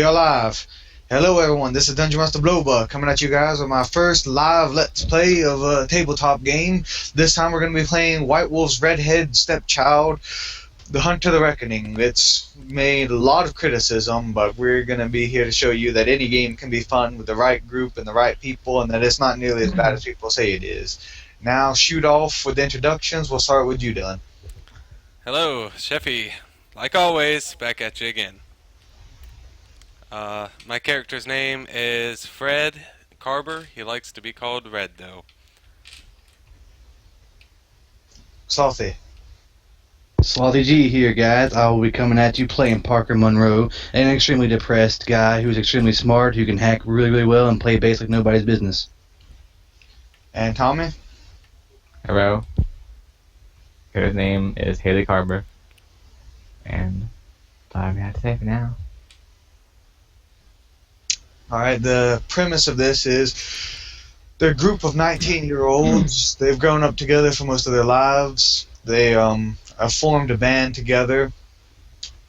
You're live. Hello, everyone. This is Dungeon Master Blowbug coming at you guys with my first live Let's Play of a tabletop game. This time we're going to be playing White Wolf's Redhead Stepchild, The Hunter the Reckoning. It's made a lot of criticism, but we're going to be here to show you that any game can be fun with the right group and the right people, and that it's not nearly as bad as people say it is. Now, shoot off with the introductions. We'll start with you, Dylan. Hello, Sheffy. Like always, back at you again. My character's name is Fred Carver. He likes to be called Red, though. Salty. Slothy G here, guys. I will be coming at you playing Parker Monroe, an extremely depressed guy who's extremely smart, who can hack really, really well and play bass like nobody's business. And Tommy? Hello. His name is Haley Carver. And that's all I have to say for now. Alright, the premise of this is they're a group of 19-year-olds. They've grown up together for most of their lives. They have formed a band together.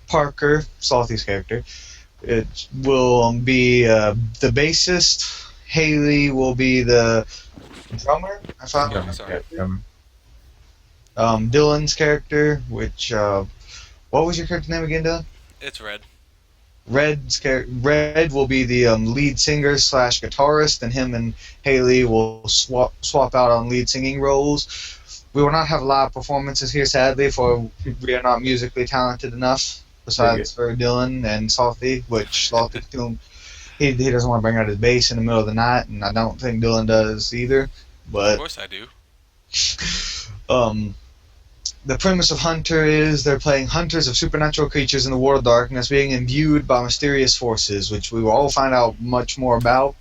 Parker, Salty's character, it will be the bassist. Haley will be the drummer. I found Yeah, sorry. Dylan's character, which what was your character name again, Dylan? It's Red. Red will be the lead singer slash guitarist, and him and Haley will swap out on lead singing roles. We will not have live performances here, sadly, for we are not musically talented enough. Besides for Dylan and Salty, which Salty he doesn't want to bring out his bass in the middle of the night, and I don't think Dylan does either. But Of course I do. The premise of Hunter is they're playing hunters of supernatural creatures in the world of darkness being imbued by mysterious forces, which we will all find out much more about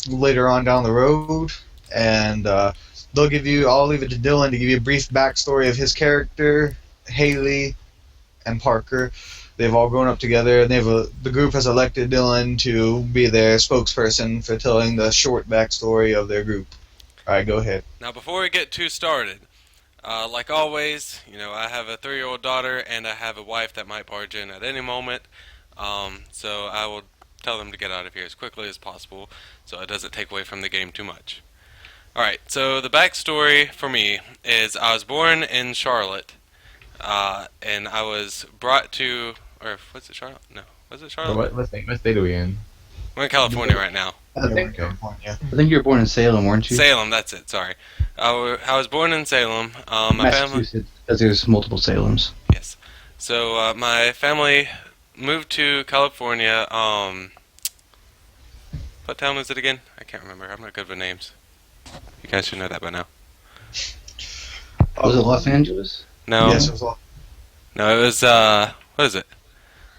later on down the road. And they'll give you, I'll leave it to Dylan to give you a brief backstory of his character, Haley, and Parker. They've all grown up together, and the group has elected Dylan to be their spokesperson for telling the short backstory of their group. Alright, go ahead. Now, before we get too started, like always, I have a 3-year-old daughter and I have a wife that might barge in at any moment. So I will tell them to get out of here as quickly as possible so it doesn't take away from the game too much. Alright, so the backstory for me is I was born in Charlotte, and I was brought to, or was it Charlotte? No, was it Charlotte? What state are we in? We're in California right now. I think you were born in Salem, weren't you? Salem, that's it, sorry. I was born in Salem. My family, Massachusetts, because there's multiple Salems. yes. So my family moved to California. What town was it again? I can't remember. I'm not good with names. You guys should know that by now. Was it Los Angeles? No, Yes, it was no, it was what is it?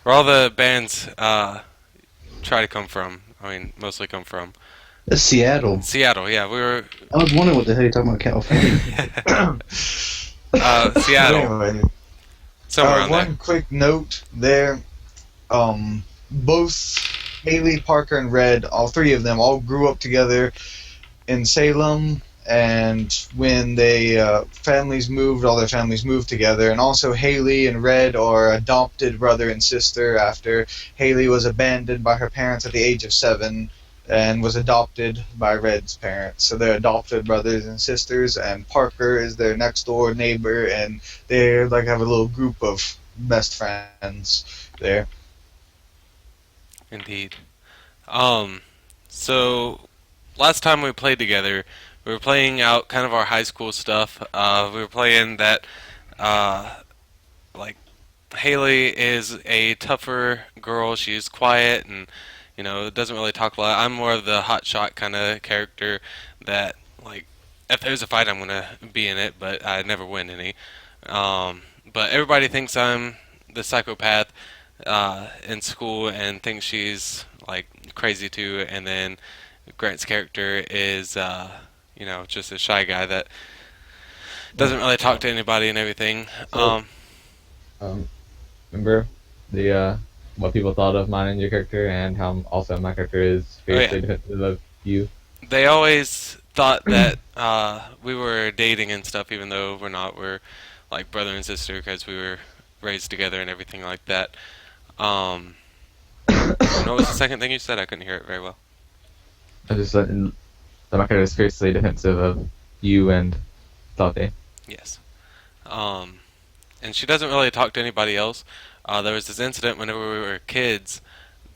Where all the bands try to come from. I mean, mostly come from It's Seattle. Seattle. Yeah, we were I was wondering what the hell you're talking about, California. Seattle, Anyway, somewhere around one there. quick note there. Both Haley, Parker, and Red, all three of them, all grew up together in Salem. And when they all their families moved together. And also Haley and Red are adopted brother and sister after Haley was abandoned by her parents at the age of 7 and was adopted by Red's parents. So they're adopted brothers and sisters, and Parker is their next door neighbor, and they like have a little group of best friends there. Indeed. So last time we played together, we were playing out kind of our high school stuff. We were playing that, like, Haley is a tougher girl. She's quiet and, doesn't really talk a lot. I'm more of the hotshot kind of character that, like, if there's a fight, I'm going to be in it, but I never win any. But everybody thinks I'm the psychopath in school and thinks she's, like, crazy too. And then Grant's character is, just a shy guy that doesn't really talk to anybody and everything. Remember the what people thought of mine and your character, and how also my character is fiercely defensive of you? They always thought that we were dating and stuff, even though we're not. We're like brother and sister because we were raised together and everything like that. And what was the second thing you said? I couldn't hear it very well. I just letting the marketer is fiercely defensive of you and Salty. Yes. And she doesn't really talk to anybody else. There was this incident whenever we were kids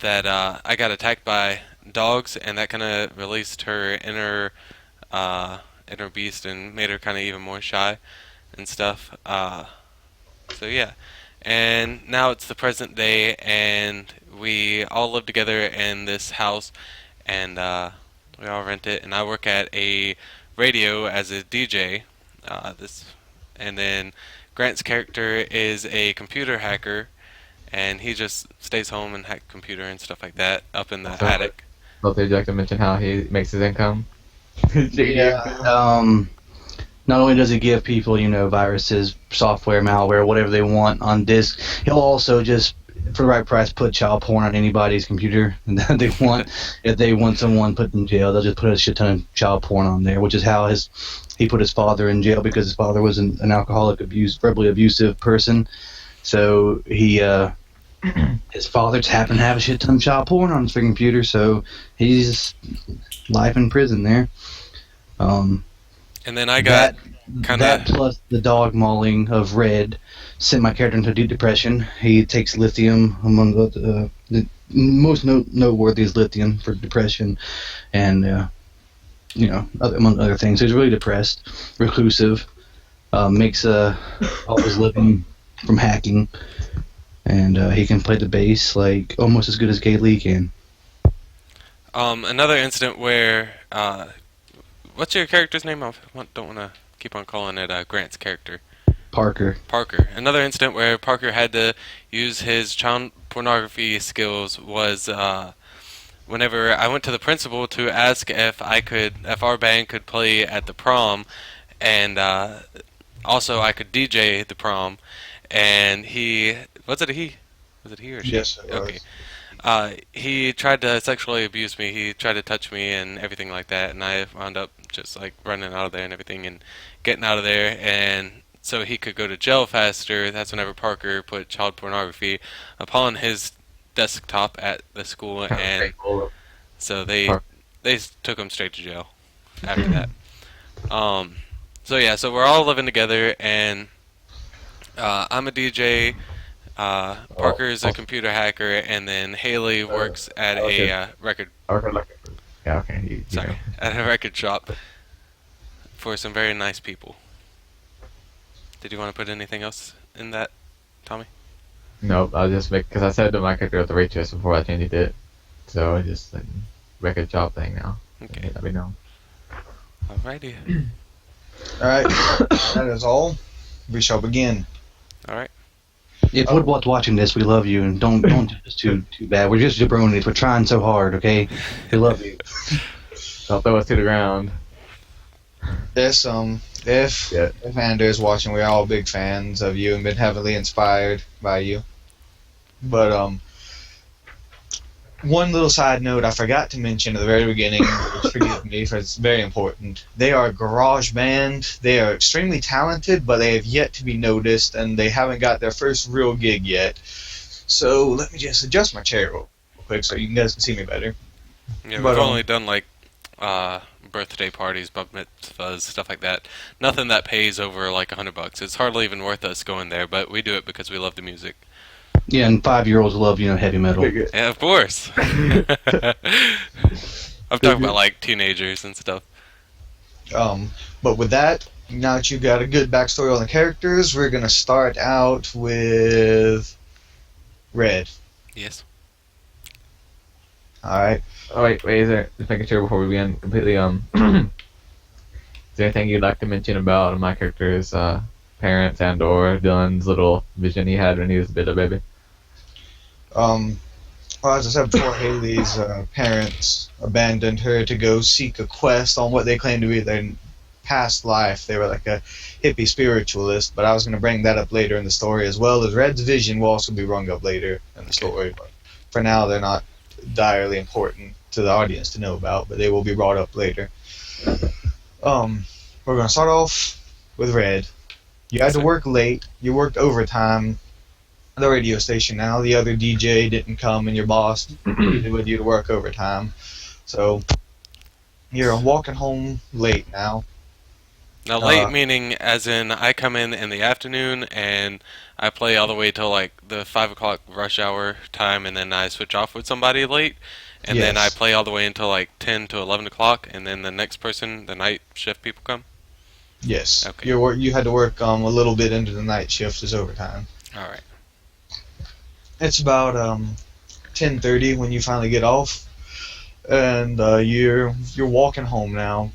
that I got attacked by dogs, and that kind of released her inner beast and made her kind of even more shy and stuff. So yeah. And now it's the present day, and we all live together in this house, and we all rent it. And I work at a radio as a DJ. And then Grant's character is a computer hacker, and he just stays home and hack computer and stuff like that up in the attic. Salty, would you like to mention how he makes his income? Yeah. Not only does he give people, viruses, software, malware, whatever they want on disk, he'll also just, for the right price, put child porn on anybody's computer that they want. If they want someone put in jail, they'll just put a shit ton of child porn on there, which is how he put his father in jail, because his father was an alcoholic, verbally abusive person. So his father just happened to have a shit ton of child porn on his freaking computer, so he's life in prison there. And then I got that plus the dog mauling of Red sent my character into deep depression. He takes lithium, among the most noteworthy is lithium for depression, and among other things. He's really depressed, reclusive, makes all his living from hacking, and he can play the bass like almost as good as Gay Lee can. Another incident where what's your character's name? I don't want to keep on calling it Grant's character. Parker. Another incident where Parker had to use his child pornography skills was whenever I went to the principal to ask if our band could play at the prom, and also I could DJ the prom, and was it a he or she? Yes, it was. Okay. He tried to sexually abuse me. He tried to touch me and everything like that, and I wound up just like running out of there and everything and getting out of there, and so he could go to jail faster. That's whenever Parker put child pornography upon his desktop at the school, and so they took him straight to jail after that. So we're all living together, and I'm a DJ. Parker is a computer hacker, and then Haley works at a record. Yeah, okay. Sorry, at a record shop for some very nice people. Did you want to put anything else in that, Tommy? Nope, I'll just because I said to my character with the waitress before I changed it, so I just record shop thing now. Okay. Let me know. Alrighty. Alright, that is all. We shall begin. Alright. If Woodwat's watching this, we love you, and don't do this too bad. We're just jabronis. We're trying so hard, okay? We love you. I'll throw us to the ground. This if Anders watching, we're all big fans of you and been heavily inspired by you. But one little side note I forgot to mention at the very beginning, which forgive me, for it's very important. They are a garage band. They are extremely talented, but they have yet to be noticed, and they haven't got their first real gig yet. So let me just adjust my chair real quick so you guys can see me better. Yeah, we've only done like birthday parties, bar mitzvahs, stuff like that. Nothing that pays over like $100. It's hardly even worth us going there, but we do it because we love the music. Yeah, and 5-year-olds love, heavy metal. Yeah, of course. I'm talking about like teenagers and stuff. But with that, now that you've got a good backstory on the characters, we're gonna start out with Red. Yes. All right. Oh wait, just making sure before we begin completely. Is there anything you'd like to mention about my character's parents and/or Dylan's little vision he had when he was a little baby? Well, as I said before, Haley's parents abandoned her to go seek a quest on what they claim to be their past life. They were like a hippie spiritualist, but I was going to bring that up later in the story, as well as Red's vision will also be rung up later in the story. But for now, they're not direly important to the audience to know about, but they will be brought up later. We're going to start off with Red. You had to work late. You worked overtime the radio station now. The other DJ didn't come, and your boss needed with you to work overtime. So you're walking home late now. Now, late meaning as in I come in the afternoon and I play all the way till like the 5 o'clock rush hour time, and then I switch off with somebody late, and then I Yes. play all the way until like 10 to 11 o'clock, and then the next person, the night shift people come. Yes. Okay. You had to work a little bit into the night shift as overtime. All right. It's about 10:30 when you finally get off, and you're walking home now.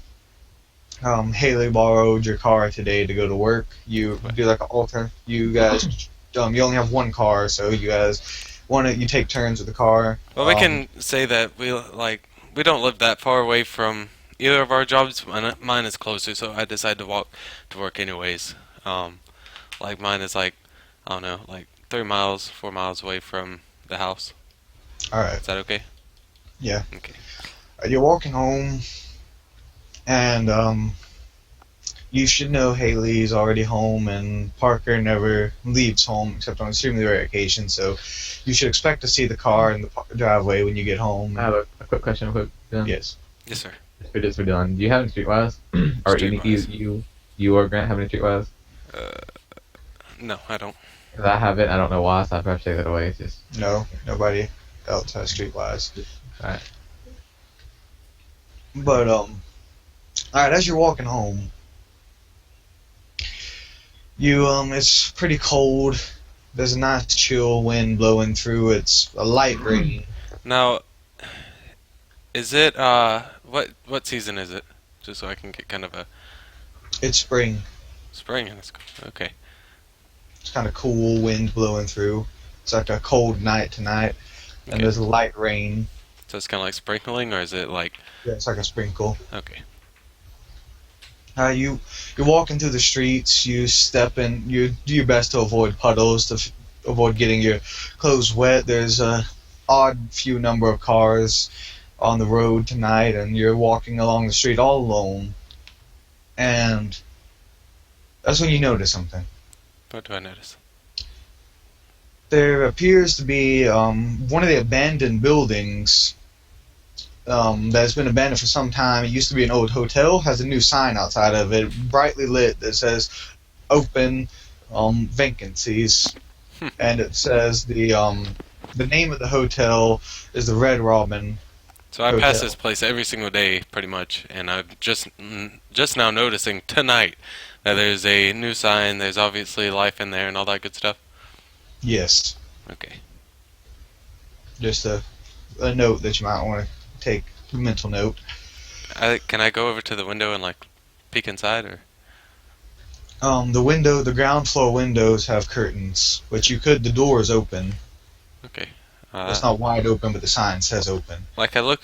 Haley borrowed your car today to go to work. You do like an alter. You guys, you only have one car, so you guys you take turns with the car. Well, we can say that we don't live that far away from either of our jobs. Mine is closer, so I decided to walk to work anyways. Like mine is like, I don't know, like 3 miles, 4 miles away from the house. All right. Is that okay? Yeah. Okay. You're walking home, and you should know Haley's already home, and Parker never leaves home except on extremely rare occasions. So you should expect to see the car in the driveway when you get home. I have a quick question, real quick. Dylan. Yes. Yes, sir. For Dylan, do you have any streetwise? Or Streetwise. you or Grant have any streetwise? No, I don't. 'Cause I have it. I don't know why, so I probably take that away. It's just No, nobody else has Streetwise. alright. But alright, as you're walking home, it's pretty cold. There's a nice chill wind blowing through. It's a light rain. Now, is it what season is it? Just so I can get kind of a It's spring. spring. Okay. It's kind of cool wind blowing through. It's like a cold night tonight, and Okay. there's a light rain. So it's kind of like sprinkling, or is it like Yeah, it's like a sprinkle. okay? You're walking through the streets. You step in. You do your best to avoid puddles, to avoid getting your clothes wet. There's a odd few number of cars on the road tonight, and you're walking along the street all alone. And that's when you notice something. What do I notice? There appears to be one of the abandoned buildings that's been abandoned for some time. It used to be an old hotel, has a new sign outside of it, brightly lit, that says open vacancies. And it says the name of the hotel is the Red Robin. So I pass Hotel. this place every single day, pretty much, and I'm just now noticing tonight that there's a new sign. There's obviously life in there and all that good stuff. Yes. Okay. Just a note that you might want to take, a mental note. Can I go over to the window and like peek inside, or? The ground floor windows have curtains, but the door is open. Okay. It's not wide open, but the sign says open. Like I look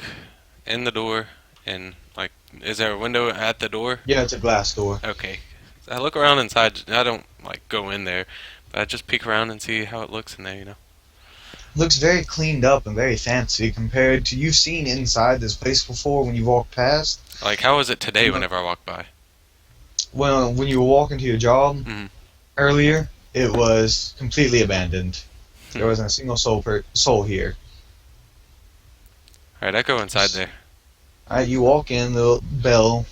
in the door, and like, is there a window at the door? Yeah, it's a glass door. Okay. I look around inside. I don't like go in there, but I just peek around and see how it looks in there. You know. Looks very cleaned up and very fancy compared to you've seen inside this place before when you walked past. Like, how is it today? Whenever I walk by. Well, when you were walking to your job Mhm. earlier, it was completely abandoned. There wasn't a single soul here. All right, I go inside there. Alright, you walk in, the bell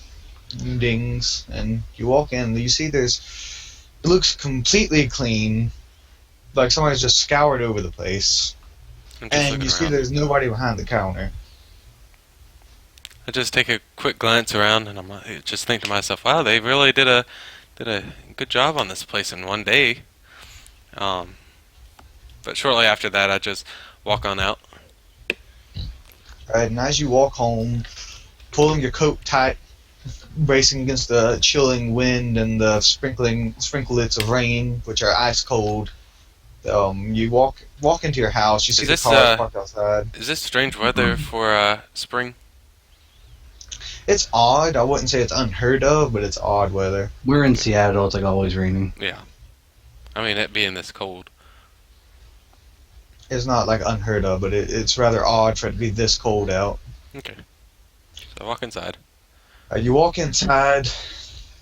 dings, and you walk in. You see it looks completely clean, like somebody's just scoured over the place. I'm just And looking you see around. there's nobody behind the counter. I just take a quick glance around, and I just think to myself, "Wow, they really did a good job on this place in one day." But shortly after that, I just walk on out. Alright, and as you walk home, pulling your coat tight, bracing against the chilling wind and the sprinklets of rain, which are ice cold, you walk into your house. You see Is the this, car parked outside. Is this strange weather for spring? It's odd. I wouldn't say it's unheard of, but it's odd weather. We're in Seattle. It's like always raining. Yeah. I mean, it being this cold. It's not like unheard of, but it's rather odd for it to be this cold out. Okay. So I walk inside. You walk inside,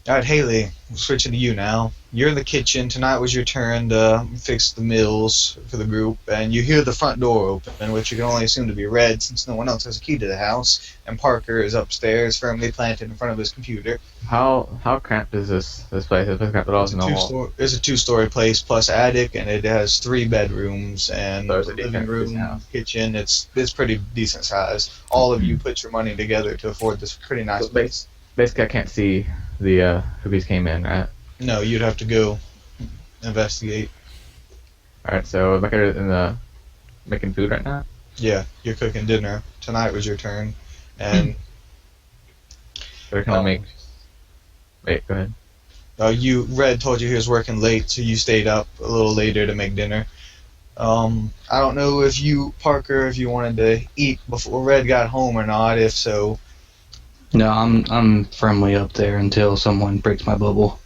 Alright, Haley, switching to you now. You're in the kitchen. Tonight was your turn to fix the meals for the group, and you hear the front door open, which you can only assume to be Red since no one else has a key to the house, and Parker is upstairs, firmly planted in front of his computer. How cramped is this place? Is it cramped at all? It's a two-story place plus attic, and it has 3 bedrooms and So it's a living decent room, house. kitchen. It's pretty decent size. All of you put your money together to afford this pretty nice So place. Basically, I can't see the who these came in, right? No, you'd have to go investigate. Alright, so am I in the making food right now? Yeah, you're cooking dinner. Tonight was your turn, and Or can I make... Wait, go ahead. Red told you he was working late, so you stayed up a little later to make dinner. I don't know if you, Parker, if you wanted to eat before Red got home or not. If so, No, I'm firmly up there until someone breaks my bubble.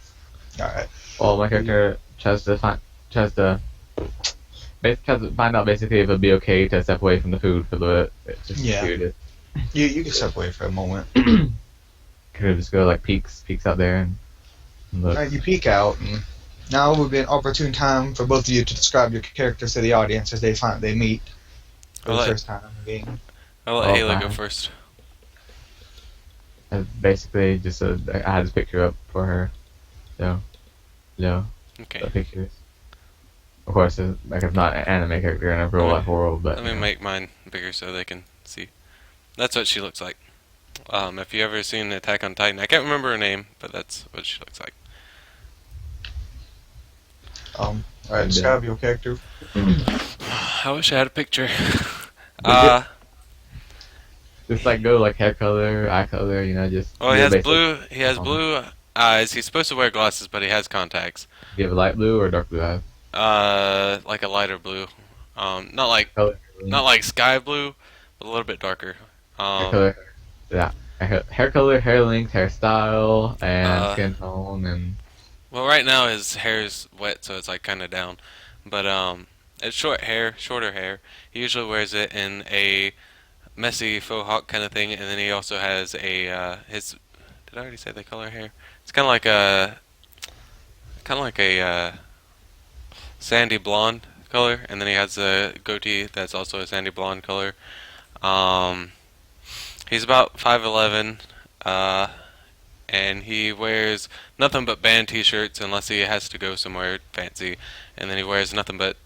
all right. Well, my character tries to find out basically if it'd be okay to step away from the food for the just Yeah. food. You can step away for a moment. Could have just go like peeks out there and look. Alright, you peek out, and now would be an opportune time for both of you to describe your characters to the audience as they meet for the Alright. first time in the game. I'll let Oh, Haley go fine. first. Basically, just I had this picture up for her. So, the Okay. pictures. Of course, it's, like it's not an anime character in a real life world, but Let me make mine bigger so they can see. That's what she looks like. If you ever seen Attack on Titan, I can't remember her name, but that's what she looks like. Alright, describe your character. I wish I had a picture. just like go like hair color, eye color, just. Well, he do has basic. blue. He has blue eyes. He's supposed to wear glasses, but he has contacts. Do you have light blue or dark blue eyes? Like a lighter blue. Not like Color. sky blue, but a little bit darker. Hair color. Yeah. Hair color, hair length, hairstyle, and skin tone, and Well, right now his hair is wet, so it's like kind of down. But it's shorter hair. He usually wears it in a messy faux hawk kind of thing, and then he also has a his. Did I already say the color hair? It's kind of like a sandy blonde color, and then he has a goatee that's also a sandy blonde color. He's about 5'11", and he wears nothing but band t-shirts unless he has to go somewhere fancy, and then he wears nothing but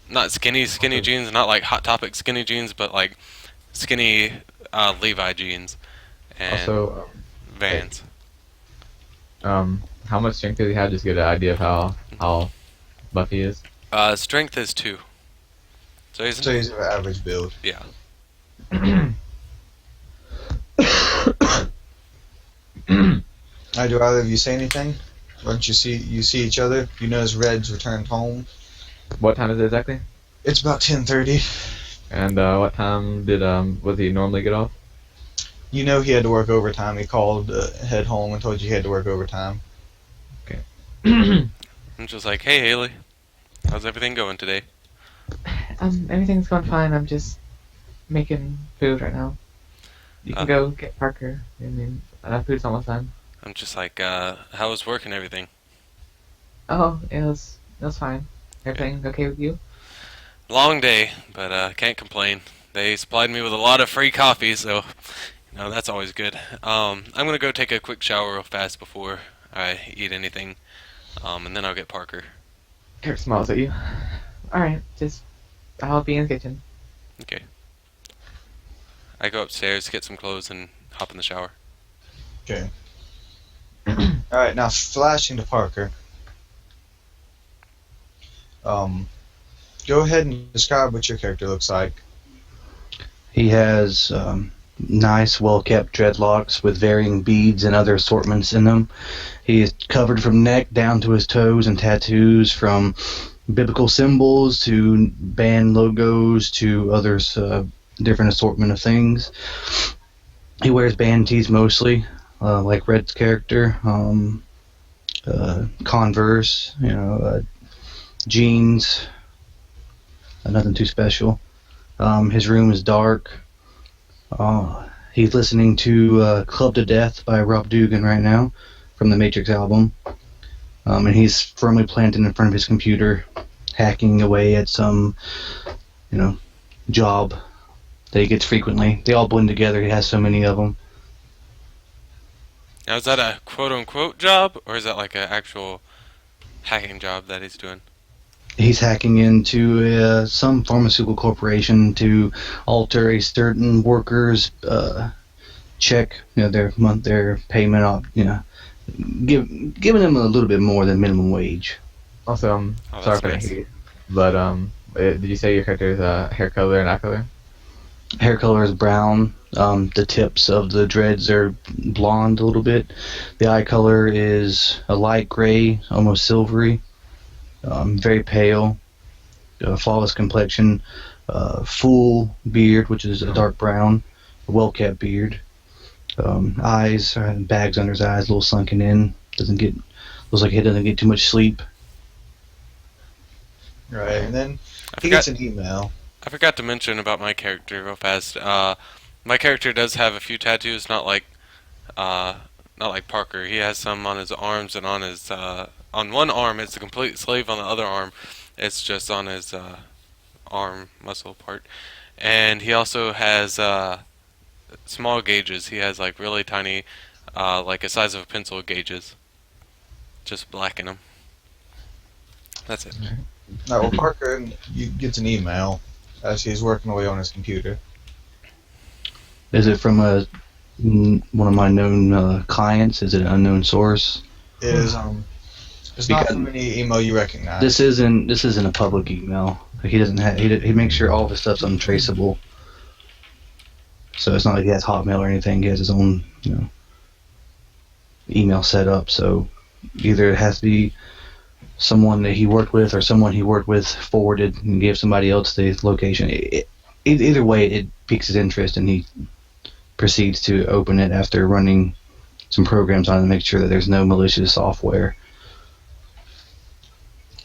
not skinny jeans, not like Hot Topic skinny jeans, but like skinny Levi jeans and also, Vans. how much strength does he have? Just get an idea of how buff he is. Strength is 2. So he's So he's of average build. yeah. Do either of you say anything? Once you see each other, you notice Red's returned home. What time is it exactly? It's about 10:30. And what time was he normally get off? You know he had to work overtime. He called head home and told you he had to work overtime. I'm just like, hey Haley, how's everything going today? Everything's going fine. I'm just making food right now. You can go get Parker. I mean, that food's almost done. I'm just like, how was work and everything? Oh, it was fine. Everything okay with you? Long day, but can't complain. They supplied me with a lot of free coffee, so that's always good. I'm gonna go take a quick shower real fast before I eat anything, and then I'll get Parker. Eric smiles at you. Alright, I'll be in the kitchen. Okay. I go upstairs, get some clothes, and hop in the shower. Okay. Alright, now flashing to Parker. Go ahead and describe what your character looks like. He has nice, well-kept dreadlocks with varying beads and other assortments in them. He is covered from neck down to his toes in tattoos, from biblical symbols to band logos to others, different assortment of things. He wears band tees mostly, like Red's character. Converse, jeans. Nothing too special. His room is dark. He's listening to Club to Death by Rob Dugan right now from the Matrix album. And he's firmly planted in front of his computer, hacking away at some, job that he gets frequently. They all blend together. He has so many of them. Now, is that a quote-unquote job, or is that like an actual hacking job that he's doing? He's hacking into some pharmaceutical corporation to alter a certain worker's check, their payment up, giving them a little bit more than minimum wage. Also, sorry if I didn't hear you, but did you say your character's hair color and eye color? Hair color is brown. The tips of the dreads are blonde a little bit. The eye color is a light gray, almost silvery. Very pale. Flawless complexion. Full beard, which is a dark brown. A well-kept beard. Eyes, bags under his eyes, a little sunken in. Looks like he doesn't get too much sleep. Right, and then I he gets an email. I forgot to mention about my character real fast. My character does have a few tattoos, not like Parker. He has some on his arms and on his on one arm it's a complete sleeve. On the other arm, it's just on his arm muscle part. And he also has small gauges. He has like really tiny, like a size of a pencil gauges. Just black in them. That's it. Well, Parker gets an email as he's working away on his computer. Is it from one of my known clients? Is it an unknown source? It is it's not from any email you recognize. This isn't a public email. He doesn't have. He makes sure all of his stuff's untraceable. So it's not like he has Hotmail or anything. He has his own email set up. So either it has to be someone that he worked with, or someone he worked with forwarded and gave somebody else the location. Either way, it piques his interest, and he proceeds to open it after running some programs on it to make sure that there's no malicious software.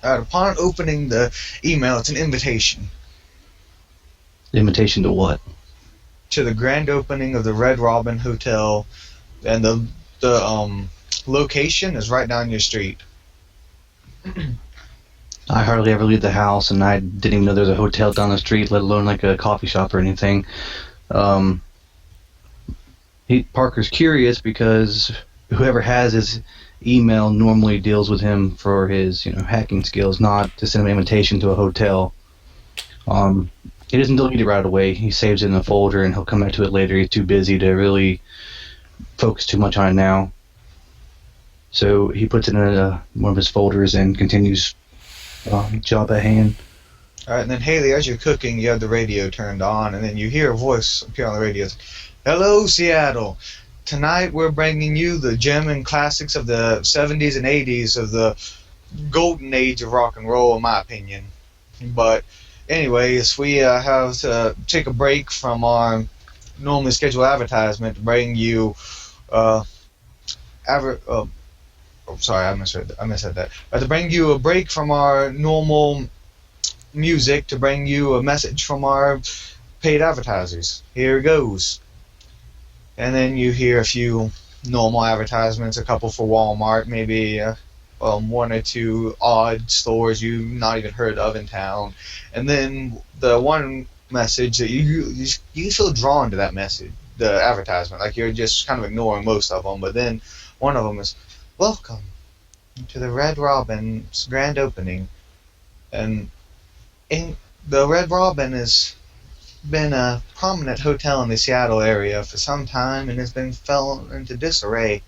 Upon opening the email, it's an invitation. Invitation to what? To the grand opening of the Red Robin Hotel, and the location is right down your street. I hardly ever leave the house, and I didn't even know there was a hotel down the street, let alone like a coffee shop or anything. Parker's curious because whoever has his email normally deals with him for his hacking skills, not to send him an invitation to a hotel. He doesn't delete it right away. He saves it in a folder, and he'll come back to it later. He's too busy to really focus too much on it now. So he puts it in one of his folders and continues job at hand. Alright, and then Haley, as you're cooking, you have the radio turned on, and then you hear a voice appear on the radio. Hello, Seattle. Tonight we're bringing you the gem and classics of the 70s and 80s of the golden age of rock and roll, in my opinion. But anyways, we have to take a break from our normally scheduled advertisement to bring you sorry, I missaid that. To bring you a break from our normal music to bring you a message from our paid advertisers. Here goes. And then you hear a few normal advertisements, a couple for Walmart, maybe one or two odd stores you've not even heard of in town. And then the one message that you feel drawn to that message, the advertisement, like you're just kind of ignoring most of them. But then one of them is, welcome to the Red Robin's grand opening. And the Red Robin has been a prominent hotel in the Seattle area for some time and has been fell into disarray.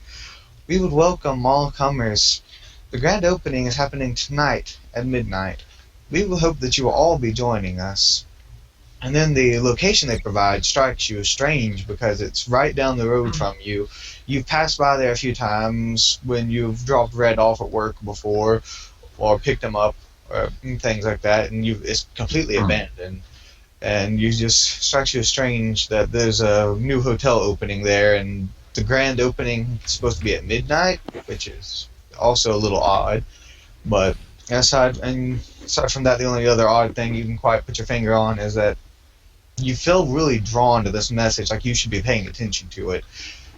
We would welcome all comers. The grand opening is happening tonight at midnight. We will hope that you will all be joining us. And then the location they provide strikes you as strange because it's right down the road from you. You've passed by there a few times when you've dropped Red off at work before or picked him up or things like that, and it's completely abandoned. And you just strikes you as strange that there's a new hotel opening there, and the grand opening is supposed to be at midnight, which is also a little odd. But aside from that, the only other odd thing you can quite put your finger on is that you feel really drawn to this message, like you should be paying attention to it.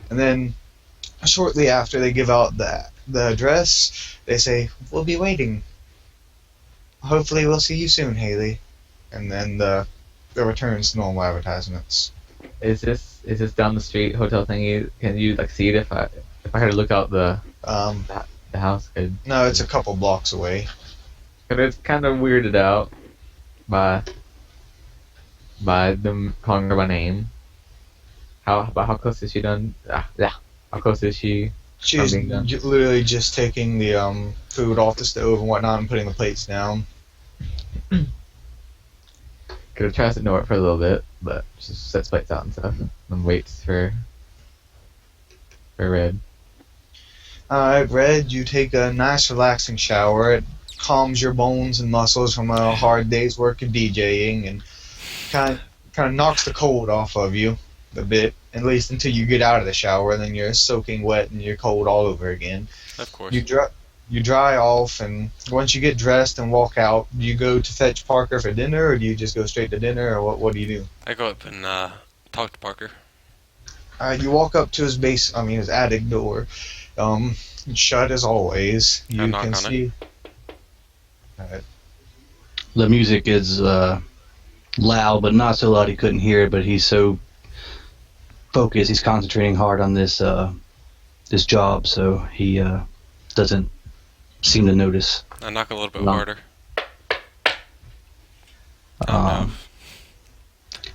And then shortly after they give out the address, they say, "We'll be waiting. Hopefully, we'll see you soon, Haley." And then the returns to normal advertisements. Is this down the street hotel thingy? Can you like see it if I had to look out the Um, the house? no, it's a couple blocks away. But it's kind of weirded out by them calling her by name. How close is she done? Yeah. How close is she? She's being done? literally just taking the food off the stove and whatnot and putting the plates down. Could have tried to ignore it for a little bit, but she just sets plates out and stuff, and waits for Red. Alright, Red, you take a nice relaxing shower. It calms your bones and muscles from a hard day's work of DJing and kind of knocks the cold off of you a bit, at least until you get out of the shower, and then you're soaking wet and you're cold all over again. Of course. You dry off, and once you get dressed and walk out, do you go to fetch Parker for dinner, or do you just go straight to dinner, or what do you do? I go up and talk to Parker. You walk up to his attic door, shut as always. You knock can on see. The music is loud, but not so loud he couldn't hear it. But he's so focused, he's concentrating hard on this job, so he doesn't seem to notice. I knock a little bit No. harder. Oh, no.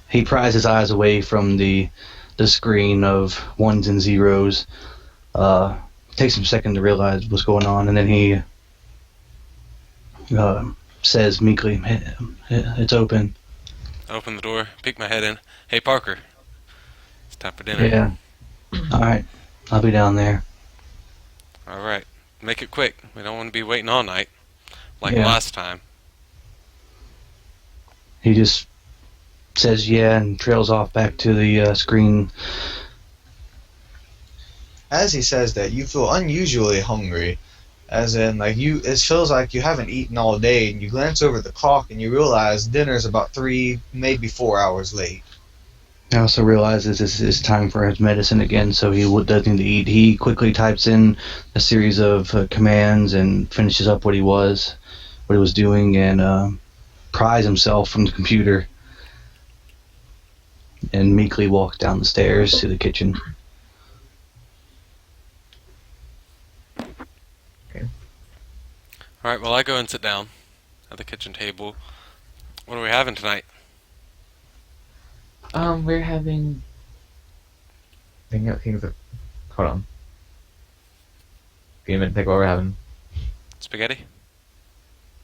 He pries his eyes away from the screen of ones and zeros. Takes him a second to realize what's going on, and then he says meekly, "It's open." Open the door, peek my head in. Hey, Parker. It's time for dinner. Yeah. All right, I'll be down there. All right. Make it quick. We don't want to be waiting all night. Like Yeah. last time. He just says yeah and trails off back to the screen. As he says that, you feel unusually hungry, as in it feels like you haven't eaten all day, and you glance over at the clock and you realize dinner's about 3, maybe 4 hours late. He also realizes this is time for his medicine again, so he does need to eat. He quickly types in a series of commands and finishes up what he was doing, and pries himself from the computer and meekly walks down the stairs to the kitchen. All right, well, I go and sit down at the kitchen table. What are we having tonight? We're having. Hold on. Give me a minute to think what we're having. Spaghetti?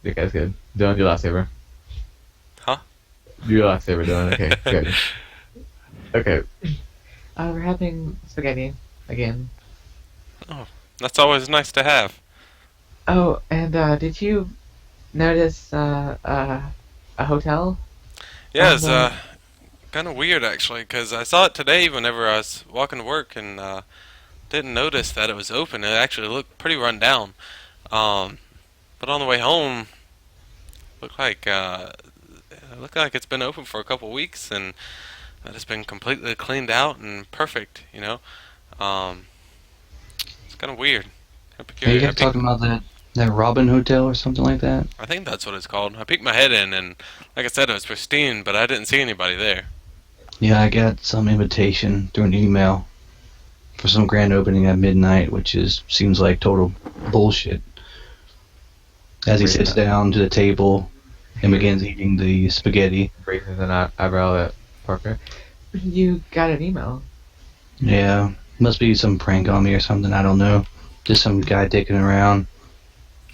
Okay, that's good. Dylan, do your last saber. Huh? Do your last saber, Dylan. Okay, good. Okay. We're having spaghetti again. That's always nice to have. Oh, and did you notice a hotel? Yeah, it's Um, kind of weird, actually, because I saw it today whenever I was walking to work and didn't notice that it was open. It actually looked pretty run down. But on the way home, looked like it's been open for a couple weeks and that it's been completely cleaned out and perfect. It's kind of weird. Kind of Are peculiar. you guys talking about that Robin Hotel or something like that? I think that's what it's called. I peeked my head in, and like I said, it was pristine, but I didn't see anybody there. Yeah, I got some invitation through an email for some grand opening at midnight, which seems like total bullshit. As he sits down to the table and begins eating the spaghetti. Raises an eyebrow at Parker. You got an email. Yeah, must be some prank on me or something, I don't know. Just some guy dicking around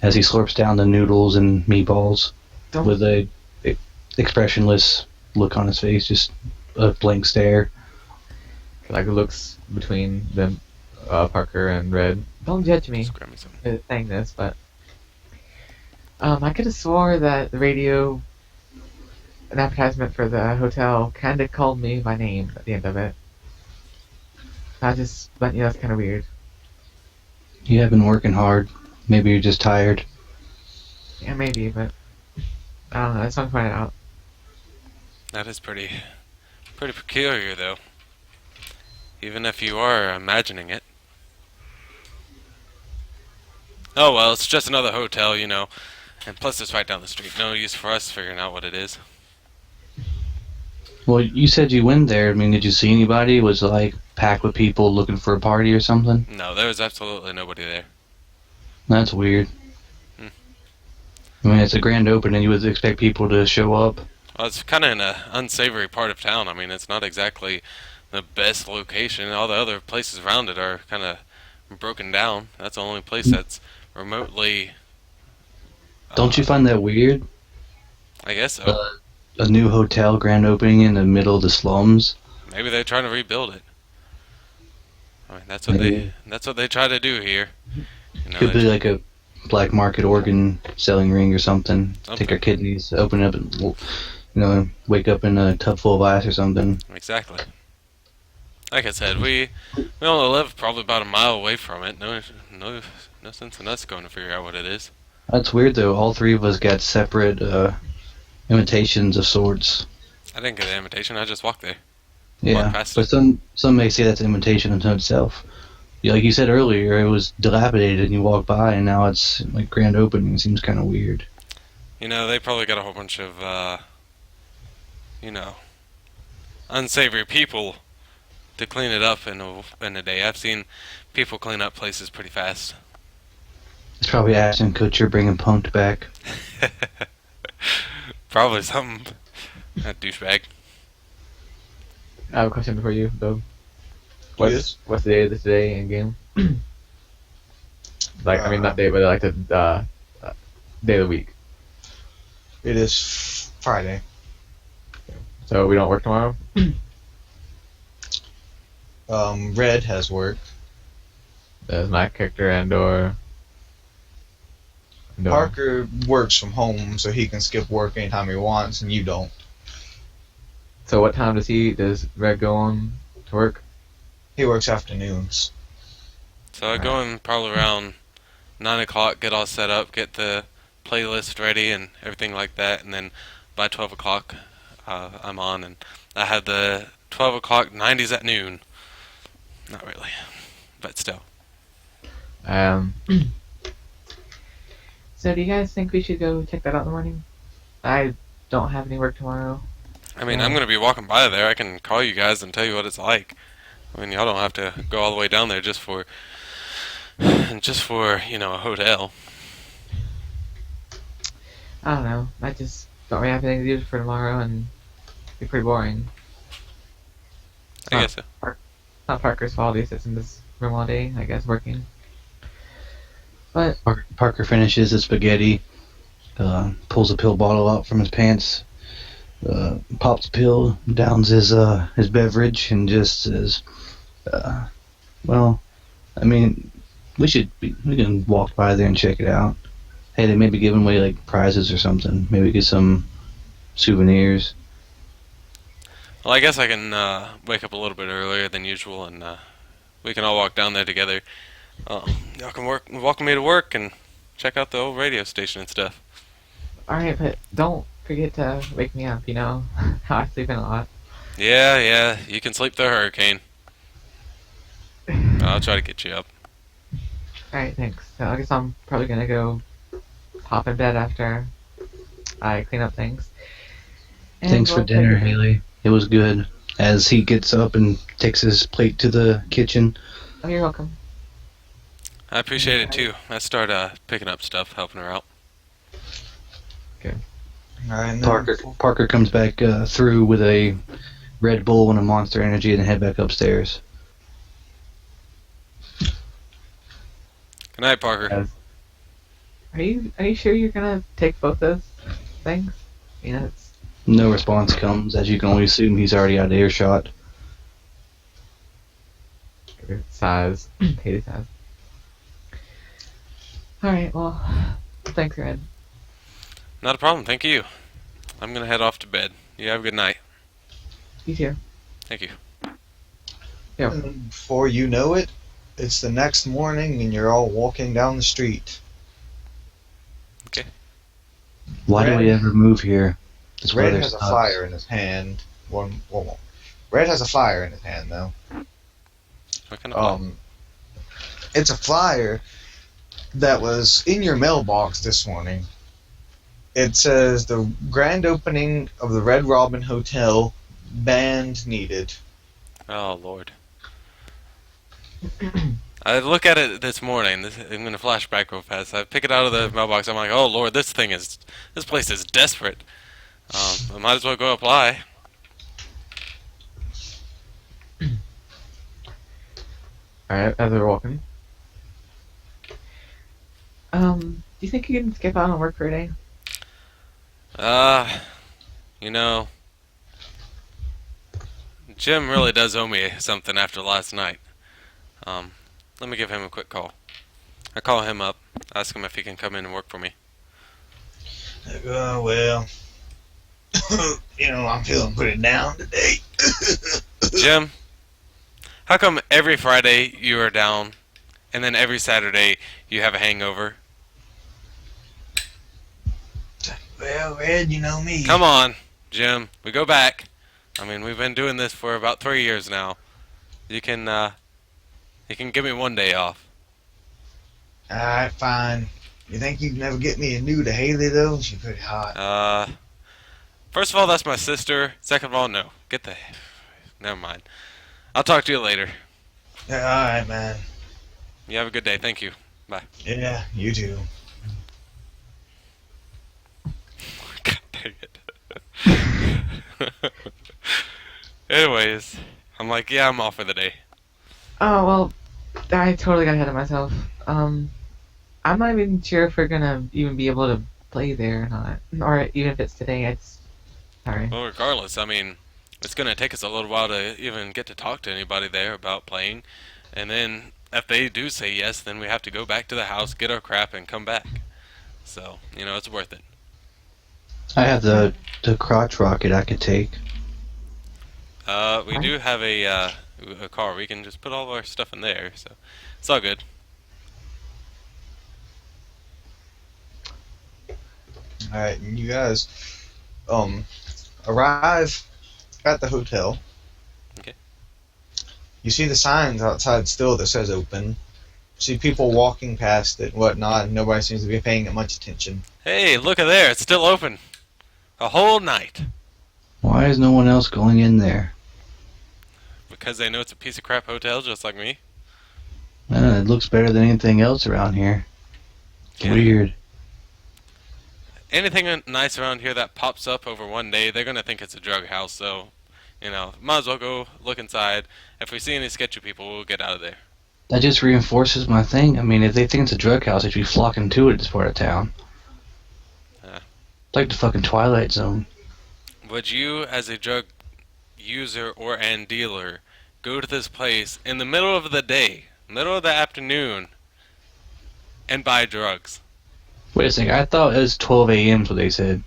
as he slurps down the noodles and meatballs Don't with a expressionless look on his face, just a blank stare. Like looks between them, Parker and Red. don't judge me Just grab me some. for saying this, but I could have swore that the radio, an advertisement for the hotel, kind of called me by name at the end of it. I just, but yeah, that's kind of weird. You have been working hard. Maybe you're just tired. Yeah, maybe, but I don't know. I just want to find it out. That is pretty peculiar, though. Even if you are imagining it. Oh well, it's just another hotel, you know. And plus, it's right down the street. No use for us figuring out what it is. Well, you said you went there. I mean, did you see anybody? Was it like packed with people looking for a party or something? No, there was absolutely nobody there. That's weird. Hmm. I mean, it's a grand opening. You would expect people to show up. Well, it's kind of in an unsavory part of town. I mean, it's not exactly the best location. All the other places around it are kind of broken down. That's the only place that's remotely. Don't you find that weird? I guess so. A new hotel grand opening in the middle of the slums. Maybe they're trying to rebuild it. I mean, that's what they try to do here. You know, Could be like a black market organ selling ring or something. Take our kidneys, open up, and wake up in a tub full of ice or something. Exactly. Like I said, we only live probably about a mile away from it. No sense in us going to figure out what it is. That's weird though. All three of us got separate invitations of sorts. I didn't get an invitation. I just walked there. Yeah, Walked past but it. some may say that's an invitation unto itself. Yeah, like you said earlier, it was dilapidated and you walk by, and now it's like grand opening. It seems kind of weird. You know, they probably got a whole bunch of, unsavory people to clean it up in a day. I've seen people clean up places pretty fast. It's probably Ashton Kutcher bringing Punked back. Probably something. That douchebag. I have a question for you, Doug. What's Yes. the day of this day in game? I mean, not day, but like the day of the week. It is Friday. So we don't work tomorrow. Red has work. There's my character and/or Parker works from home, so he can skip work anytime he wants, and you don't. So what time does Red go on to work? He works afternoons. So I go in probably around 9 o'clock, get all set up, get the playlist ready and everything like that, and then by 12 o'clock I'm on, and I have the 12 o'clock 90s at noon. Not really, but still. So do you guys think we should go check that out in the morning? I don't have any work tomorrow. I mean, I'm going to be walking by there. I can call you guys and tell you what it's like. I mean, y'all don't have to go all the way down there just for, a hotel. I don't know. I just don't really have anything to do for tomorrow, and it'd be pretty boring. I guess so. Not Parker's fault. He sits in this room all day, I guess, working. But Parker finishes his spaghetti, pulls a pill bottle out from his pants, pops a pill, downs his beverage, and just says, "Well, I mean, we can walk by there and check it out. Hey, they may be giving away like prizes or something. Maybe get some souvenirs." Well, I guess I can wake up a little bit earlier than usual, and we can all walk down there together. Y'all can welcome me to work and check out the old radio station and stuff. alright, but don't forget to wake me up. You know how I sleep in a lot. Yeah, you can sleep through a hurricane. I'll try to get you up. Alright, thanks. So I guess I'm probably gonna go hop in bed after I clean up things. And Thanks for we'll dinner, take- Haley. It was good. As he gets up and takes his plate to the kitchen. Oh, you're welcome. I appreciate it too. I start picking up stuff, helping her out. Alright, Parker comes back through with a Red Bull and a Monster Energy and head back upstairs. Good night, Parker. Are you sure you're gonna take both those things? You know, it's No response comes, as you can only assume he's already out of earshot. size. Haley size. Alright, well, thanks, Red. Not a problem. Thank you. I'm gonna head off to bed. You have a good night. You too. Thank you. Yeah. And before you know it, it's the next morning and you're all walking down the street. Why do Red- we ever move here? This Red weather has a sucks. fire in his hand. Red has a fire in his hand, though. What kind of It's a flyer that was in your mailbox this morning. It says the grand opening of the Red Robin Hotel, band needed. Oh Lord. I look at it this morning. I'm gonna flash back real fast. I pick it out of the mailbox. I'm like, oh Lord, this place is desperate. I might as well go apply. Alright, as we're walking. Do you think you can skip out on work for a day? You know, Jim really does owe me something after last night. Let me give him a quick call. I call him up, ask him if he can come in and work for me. Well, I'm feeling pretty down today. Jim, how come every Friday you are down, and then every Saturday you have a hangover? Well, Red, you know me. Come on, Jim, we go back. I mean, we've been doing this for about 3 years now. You can give me one day off. Alright, fine. You think you can never get me a new to Haley, though? She's pretty hot. First of all, that's my sister. Second of all, no. Never mind. I'll talk to you later. Alright, man. You have a good day. Thank you. Bye. Yeah, you too. God dang it. Anyways, I'm like, yeah, I'm off for the day. Oh, well, I totally got ahead of myself. I'm not even sure if we're gonna even be able to play there or not. Or even if it's today, sorry. Well, regardless, I mean, it's going to take us a little while to even get to talk to anybody there about playing. And then, if they do say yes, then we have to go back to the house, get our crap, and come back. So, it's worth it. I have the crotch rocket I could take. We do have a car. We can just put all of our stuff in there, so it's all good. Alright, and you guys arrive at the hotel. Okay. You see the signs outside still that says open. You see people walking past it and whatnot, and nobody seems to be paying it much attention. Hey, look at there. It's still open. A whole night. Why is no one else going in there? Because they know it's a piece of crap hotel, just like me. It looks better than anything else around here. Yeah. Weird. Anything nice around here that pops up over one day, they're going to think it's a drug house, so, might as well go look inside. If we see any sketchy people, we'll get out of there. That just reinforces my thing. I mean, if they think it's a drug house, they should be flocking to it this part of town. It's like the fucking Twilight Zone. Would you, as a drug user and dealer, go to this place in the middle of the day, middle of the afternoon, and buy drugs? Wait a second, I thought it was 12 a.m. is what they said.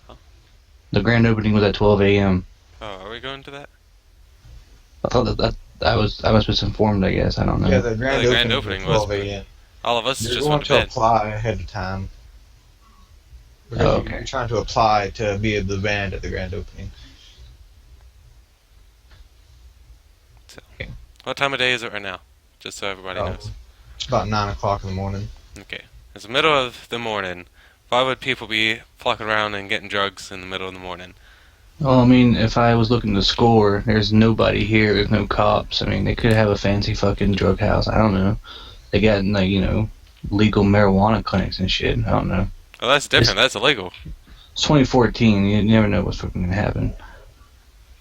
Huh? The grand opening was at 12 a.m. Oh, are we going to that? I thought that I was misinformed, I guess. I don't know. Yeah, the grand, grand opening opening was 12 was- a.m. All of us You're just going went to to bed. apply ahead of time. Because Oh, okay. you're trying to apply to be the band at the grand opening. What time of day is it right now? Just so everybody knows. It's about 9 o'clock in the morning. Okay. It's the middle of the morning. Why would people be flocking around and getting drugs in the middle of the morning? Well, I mean, if I was looking to score, there's nobody here. There's no cops. I mean, they could have a fancy fucking drug house. I don't know. They got, like, legal marijuana clinics and shit. I don't know. Oh, that's different. That's illegal. It's 2014. You never know what's fucking gonna happen.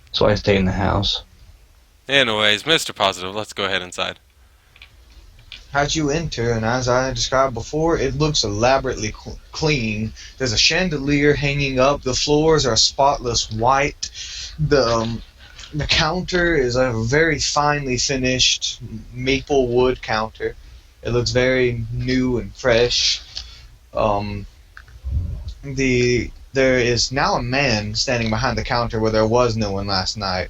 That's why I stay in the house. Anyways, Mr. Positive, let's go ahead inside. As you enter, and as I described before, it looks elaborately clean. There's a chandelier hanging up. The floors are spotless white. The counter is a very finely finished maple wood counter. It looks very new and fresh. There is now a man standing behind the counter where there was no one last night.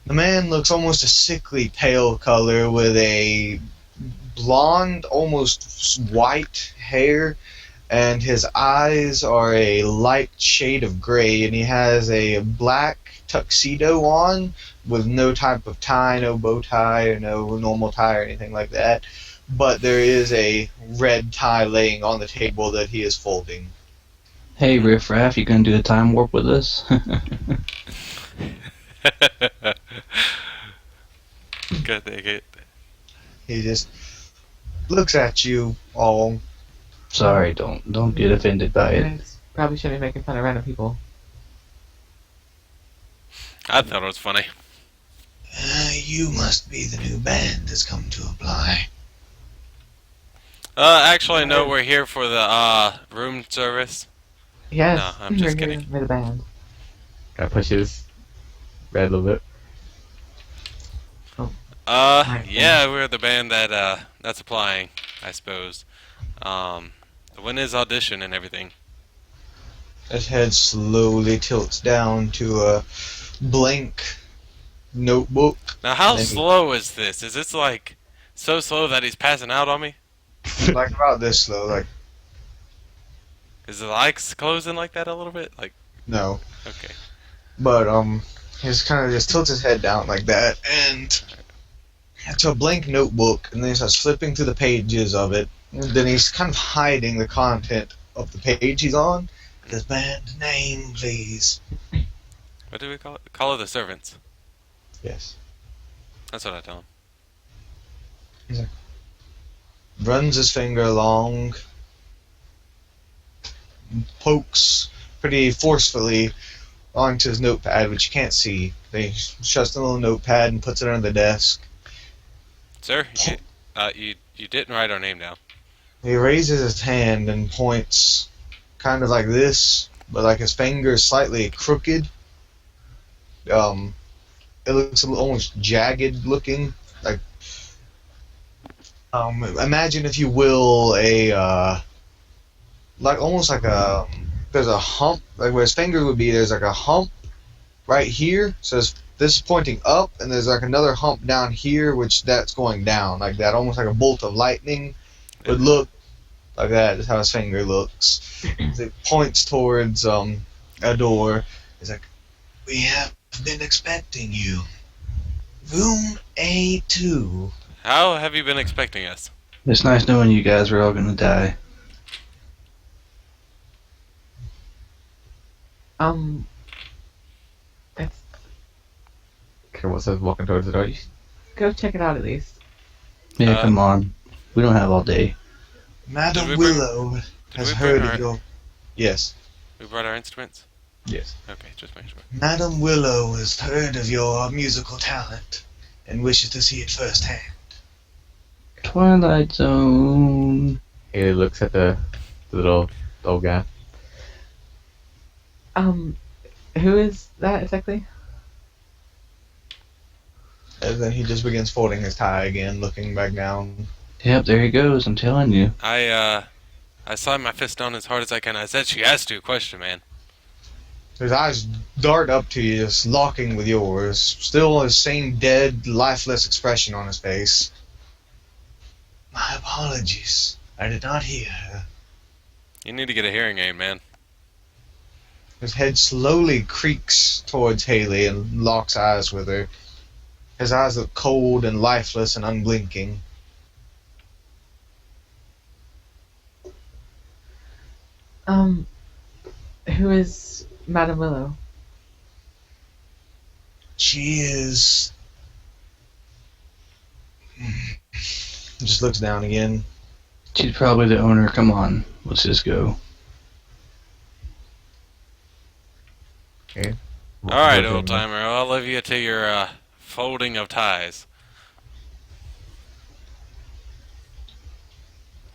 The man looks almost a sickly pale color with a blonde, almost white hair, and his eyes are a light shade of gray, and he has a black tuxedo on with no type of tie, no bow tie, or no normal tie or anything like that. but there is a red tie laying on the table that he is folding. Hey, Riff Raff, you gonna do a time warp with us? Good dang it. He just looks at you all. Sorry, don't get offended by it. Guys, probably shouldn't be making fun of random people. I thought it was funny. You must be the new band that's come to apply. Actually, no, we're here for the room service. Yes, No, I'm just we're kidding. here with the band. Gotta push his red a little bit. Yeah, we're the band that's applying, I suppose. When is audition and everything? His head slowly tilts down to a blank notebook. Now, how And- slow is this? Is this like so slow that he's passing out on me? Like about this slow, like, Is the lights closing like that a little bit? Like, no. okay. But, he just kind of just tilts his head down like that, and to a blank notebook, and then he starts flipping through the pages of it. And then he's kind of hiding the content of the page he's on. His band name, please. What do we call it? Call it the servants. Yes. That's what I tell him. Runs his finger along, pokes pretty forcefully onto his notepad, which you can't see. Then he shuts the little notepad and puts it under the desk. Sir, you didn't write our name down. He raises his hand and points kind of like this, but like his finger is slightly crooked. It looks almost jagged looking. Like, imagine if you will almost like there's a hump, like where his finger would be, there's like a hump right here. So this is pointing up, and there's like another hump down here, which that's going down, like that, almost like a bolt of lightning would look like that. Is how his finger looks. It points towards a door. He's like, "We have been expecting you. Room A2. How have you been expecting us? It's nice knowing you guys are all gonna die. That's Kerwin says, walking towards the door. you should go check it out at least. Yeah, come on. We don't have all day. Madam Did we bring- Willow we has bring heard our- of your... Yes. We brought our instruments? Yes. Okay, just make sure. Madam Willow has heard of your musical talent and wishes to see it firsthand. Twilight Zone. He looks at the little old guy. Who is that exactly? And then he just begins folding his tie again, looking back down. Yep, there he goes. I'm telling you. I slammed my fist down as hard as I can. I said she asked you a question, man. His eyes dart up to you, just locking with yours. Still the same dead, lifeless expression on his face. My apologies. I did not hear her. You need to get a hearing aid, man. His head slowly creaks towards Haley and locks eyes with her. His eyes look cold and lifeless and unblinking. Who is Madam Willow? She is... Just looks down again. She's probably the owner. Come on. Let's just go. Okay. Alright, old timer. I'll leave you to your folding of ties.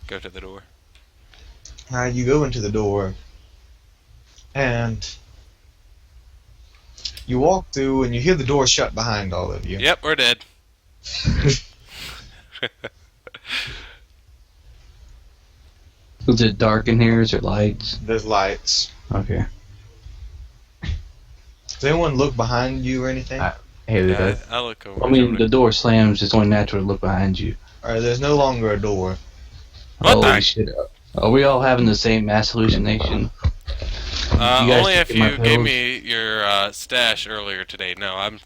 Go to the door. You go into the door, and you walk through, and you hear the door shut behind all of you. Yep, we're dead. Is it dark in here? Is there lights? There's lights. Okay. Does anyone look behind you or anything? Haley Yeah, does. I look over. I mean, the door slams. It's only natural to look behind you. Alright, there's no longer a door. What Holy the- shit. Are we all having the same mass hallucination? You guys Only if taking my you gave pills? me your stash earlier today. No, I'm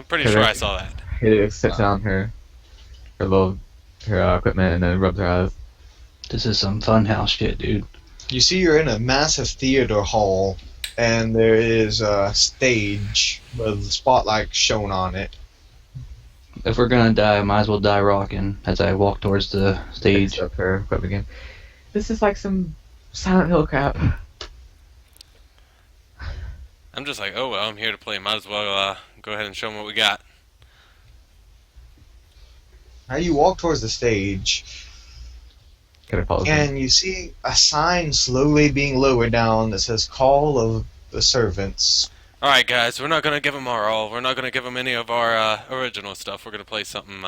pretty Correct. sure I saw that. Haley sits down her little her equipment and then rubs her eyes. This is some funhouse shit, dude. You see you're in a massive theater hall, and there is a stage with spotlights shown on it. If we're gonna die, might as well die rocking. As I walk towards the stage. Picks up her equipment again. This is like some Silent Hill crap. I'm just like, oh well, I'm here to play. Might as well go ahead and show them what we got. Now you walk towards the stage, Can I follow and you see a sign slowly being lowered down that says "Call of the Servants." All right, guys, we're not gonna give them our all. We're not gonna give them any of our original stuff. We're gonna play something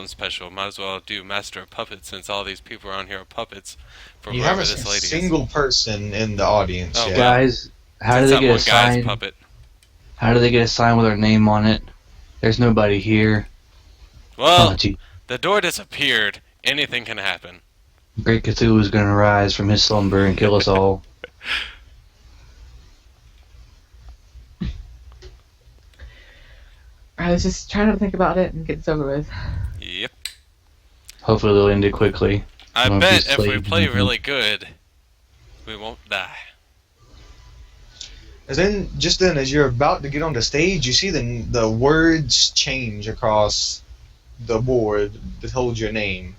special. Might as well do Master of Puppets, since all these people around here are puppets. For You whoever haven't this seen a lady single person in the audience Oh, yet. wow. Guys, how do Since they that get a one guy's sign? puppet. How do they get a sign with our name on it? There's nobody here. Well, Oh, gee. the door disappeared. Anything can happen. Great Cthulhu is gonna rise from his slumber and kill us all. I was just trying to think about it and get this over with. Yep. Hopefully they'll end it quickly. I Won't bet be if we slaves play and- really good, we won't die. And then, just then, as you're about to get on the stage, you see the words change across the board that holds your name.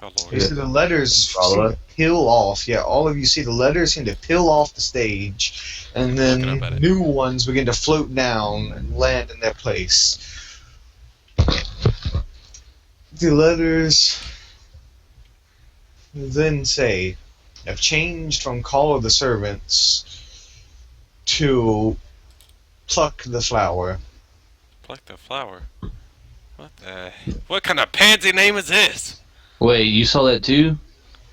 Oh You lord. see the letters Follow seem it. to peel off. Yeah, all of you see the letters seem to peel off the stage, and Looking up at then it. new ones begin to float down and land in their place. The letters then say, "Have changed from Call of the Servants to Pluck the Flower." Pluck the flower. What kind of pansy name is this? Wait, you saw that too?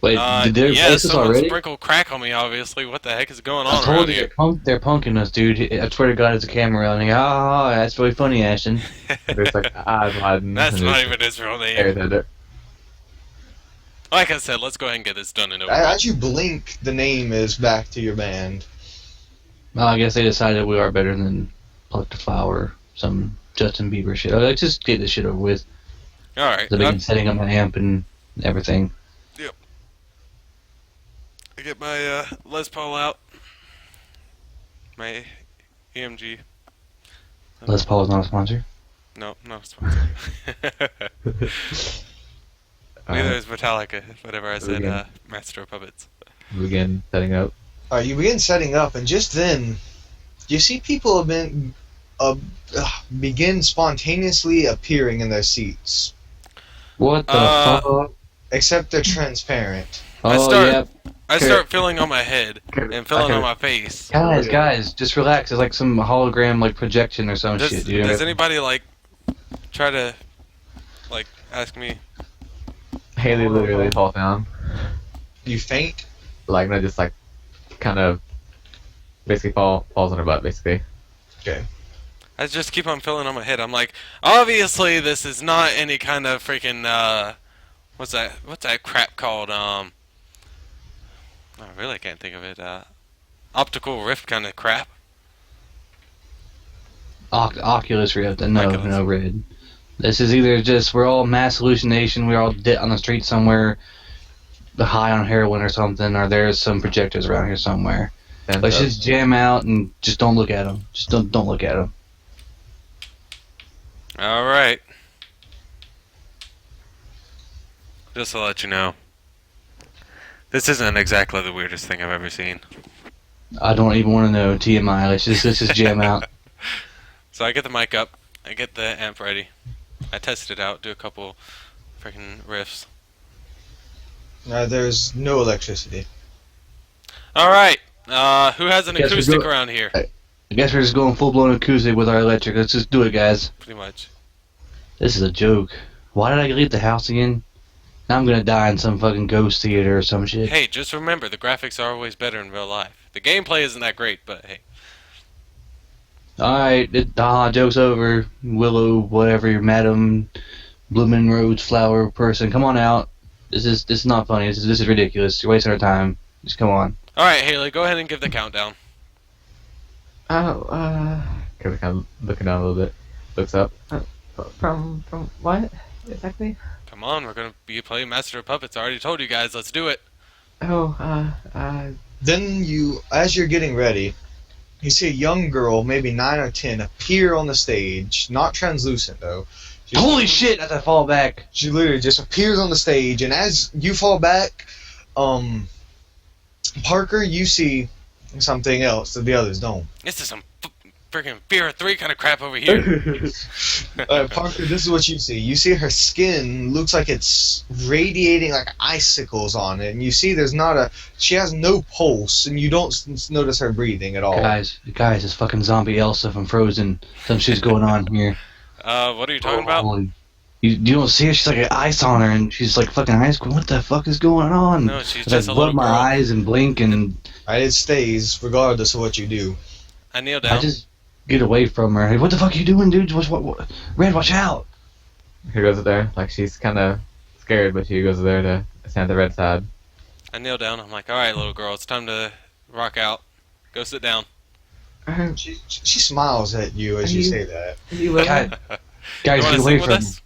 Wait, did they yeah, replace us someone already? sprinkled crack on me, obviously. What the heck is going I on told around you here? they're punking us, dude. I swear to God, it's a camera running. Ah, that's really funny, Ashton. There's like eyes widen. That's and not there's even his real stares name. at it. Like I said, let's go ahead and get this done and over As you blink, the name is back to your band. Well, I guess they decided we are better than Pluck the Flower, some Justin Bieber shit. Let's just get this shit over with. Alright, They begin setting up my amp and everything. I get my Les Paul out. My EMG. Les Paul is not a sponsor. No, no sponsor. Neither is Metallica, whatever I said, Again. Master of Puppets. Begin setting up. You begin setting up, and just then, you see people have been begin spontaneously appearing in their seats, What the fuck? except they're transparent. Oh, start- yeah. I start feeling on my head and feeling on my face. Guys, just relax. It's like some hologram, like projection or some Does, shit, dude. does anybody, like, try to, like, ask me? Haley literally falls down. You faint. Like, no, just like, kind of, basically falls on her butt, basically. I just keep on feeling on my head. I'm like, obviously this is not any kind of freaking, what's that crap called, I really can't think of it, optical rift kind of crap. Oculus Rift. No, Oculus. no, Red. This is either just we're all mass hallucination, we're all dead on the street somewhere, high on heroin or something, or there's some projectors around here somewhere. And Let's just jam out and just don't look at them. Just don't look at them. Alright. Just to let you know, this isn't exactly the weirdest thing I've ever seen. I don't even want to know. TMI. Let's just jam out. So I get the mic up, I get the amp ready, I test it out, do a couple freaking riffs. There's no electricity. Alright, who has an Guess we acoustic go- around here? I guess we're just going full blown acoustic with our electric. Let's just do it, guys. Pretty much. This is a joke. Why did I leave the house again? Now I'm gonna die in some fucking ghost theater or some shit. Hey, just remember, the graphics are always better in real life. The gameplay isn't that great, but hey. Alright, joke's over. Willow, whatever, your madam, bloomin' rose flower person, come on out. This is not funny. This is ridiculous. You're wasting our time. Just come on. Alright, Haley, go ahead and give the countdown. Oh, kind of looking down a little bit. Looks up. from what? exactly? Come on, we're gonna be playing Master of Puppets. I already told you guys, let's do it. Oh, Then as you're getting ready, you see a young girl, maybe 9 or 10, appear on the stage. Not translucent though. Holy shit! As I fall back. She literally just appears on the stage, and as you fall back, Parker, you see something else that the others don't. This is some freaking Fear 3 kind of crap over here. Parker, this is what you see. You see her skin looks like it's radiating like icicles on it, and you see she has no pulse, and you don't notice her breathing at all. Guys, it's fucking zombie Elsa from Frozen. Some shit's going on here. What are you talking about? You don't see her? She's like ice on her, and she's like fucking ice. What the fuck is going on? No, she's I just a blur little my girl. eyes and blink, and It stays regardless of what you do. I kneel down. I just get away from her. Hey, what the fuck are you doing, dude? What? Red, watch out! She goes there, like she's kind of scared, but she goes there to stand at the red side. I kneel down. I'm like, all right, little girl, it's time to rock out. Go sit down. She smiles at you as you say that. you Willow? Guys, You get want to away sing with from us?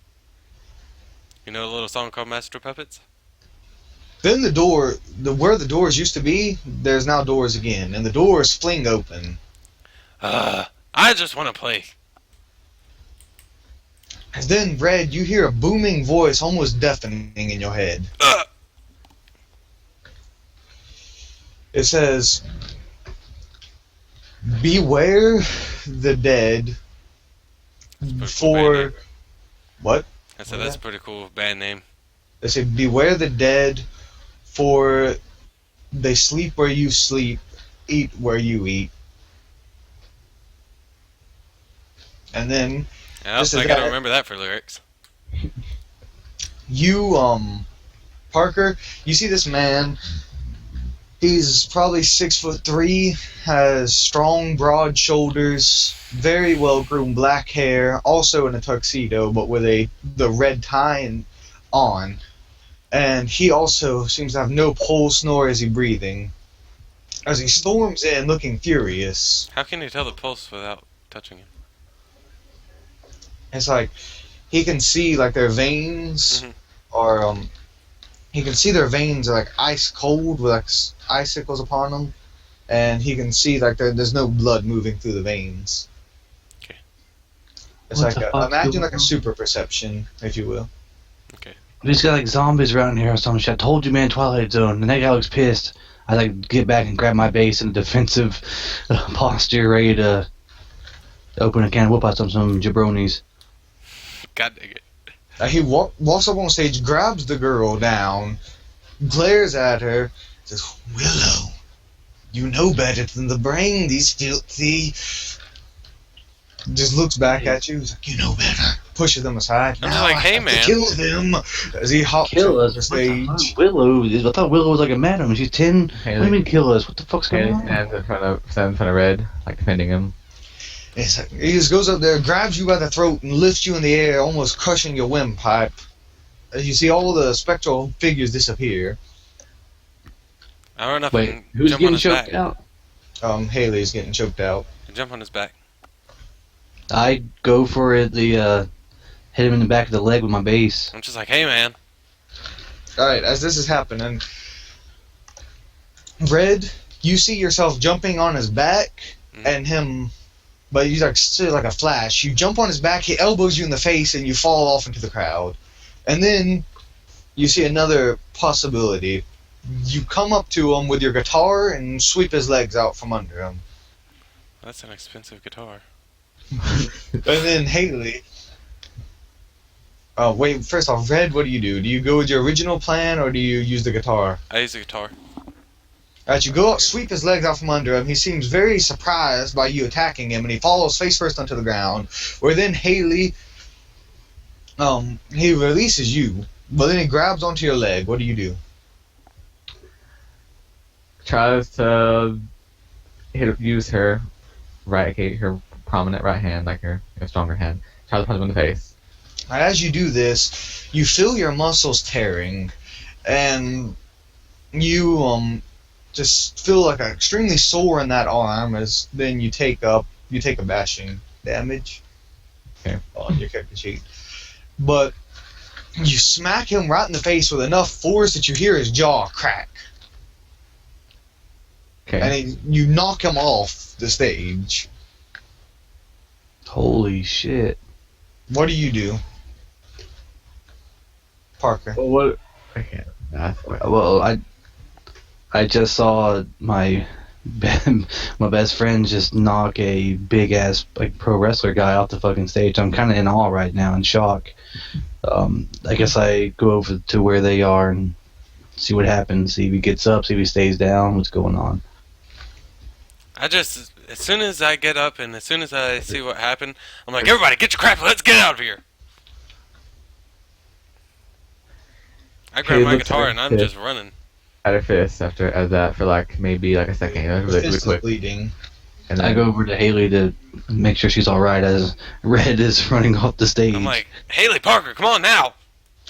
You know a little song called Master of Puppets? Then where the doors used to be, there's now doors again, and the doors fling open. I just want to play. And then, Red, you hear a booming voice, almost deafening in your head. It says, "Beware the dead That's a pretty cool band for..." name. What? I said that's a pretty cool band name. They say, "Beware the dead, for they sleep where you sleep, eat where you eat." And then Yeah, This I is gotta that- remember that for lyrics. you, Parker, you see this man. He's probably 6'3", has strong, broad shoulders, very well groomed black hair, also in a tuxedo, but with the red tie on. And he also seems to have no pulse, nor is he breathing. As he storms in, looking furious, How can you tell the pulse without touching him? it's like he can see like their veins, Mhm. or he can see their veins are like ice cold with like icicles upon them, and he can see like there's no blood moving through the veins. Okay. It's What like the fuck imagine going like a on? super perception, if you will. We just got like zombies around here or some shit. I told you, man, Twilight Zone. And that guy looks pissed. I like get back and grab my base in a defensive posture, ready to open a can of whoop out some jabronis. God dang it. He walks up on stage, grabs the girl down, glares at her, says, "Willow, you know better than to bring these filthy..." Just looks back at you, he's like, "You know better." Pushes them aside. I'm "Now just like, I "Hey, have to man." kill them as he hops Kill up us? the What the fuck? stage. Willow? I thought Willow was like a madam. She's 10. What do you mean kill us? What the fuck's going Haley on? stands in front of Red, like defending him. It's like, he just goes up there, grabs you by the throat, and lifts you in the air, almost crushing your windpipe. As you see all the spectral figures disappear. I run up Wait, and who's jump on getting his choked back. out? Haley's getting choked out. And jump on his back. I go for it, hit him in the back of the leg with my base. I'm just like, hey, man. Alright, as this is happening, Red, you see yourself jumping on his back, and him, but you like still like a flash. You jump on his back, he elbows you in the face, and you fall off into the crowd. And then you see another possibility. You come up to him with your guitar and sweep his legs out from under him. That's an expensive guitar. And then Haley. Wait, first off, Red, what do? Do you go with your original plan, or do you use the guitar? I use a guitar. Alright, you go up, sweep his legs out from under him. He seems very surprised by you attacking him, and he falls face first onto the ground. Where then Haley, he releases you, but then he grabs onto your leg. What do you do? Tries to use her her prominent right hand, like her stronger hand. Tries to punch him in the face. As you do this, you feel your muscles tearing, and you just feel like extremely sore in that arm. As then you take a bashing damage Okay. on your character sheet. But You smack him right in the face with enough force that you hear his jaw crack. Okay. And you knock him off the stage. Holy shit. What do? Parker. Well, what? I can't. That's what. Well, I just saw my best friend just knock a big ass like pro wrestler guy off the fucking stage. I'm kind of in awe right now, in shock. I guess I go over to where they are and see what happens. See if he gets up. See if he stays down. What's going on? As soon as I get up and as soon as I see what happened, I'm like, everybody, get your crap, let's get out of here. I grab Hey, my looks guitar like and I'm it. just running. Out of fist after that for like maybe like a second, really, Fist really is quick. bleeding. And I then, go over to Haley to make sure she's all right as Red is running off the stage. I'm like, Haley, Parker, come on now.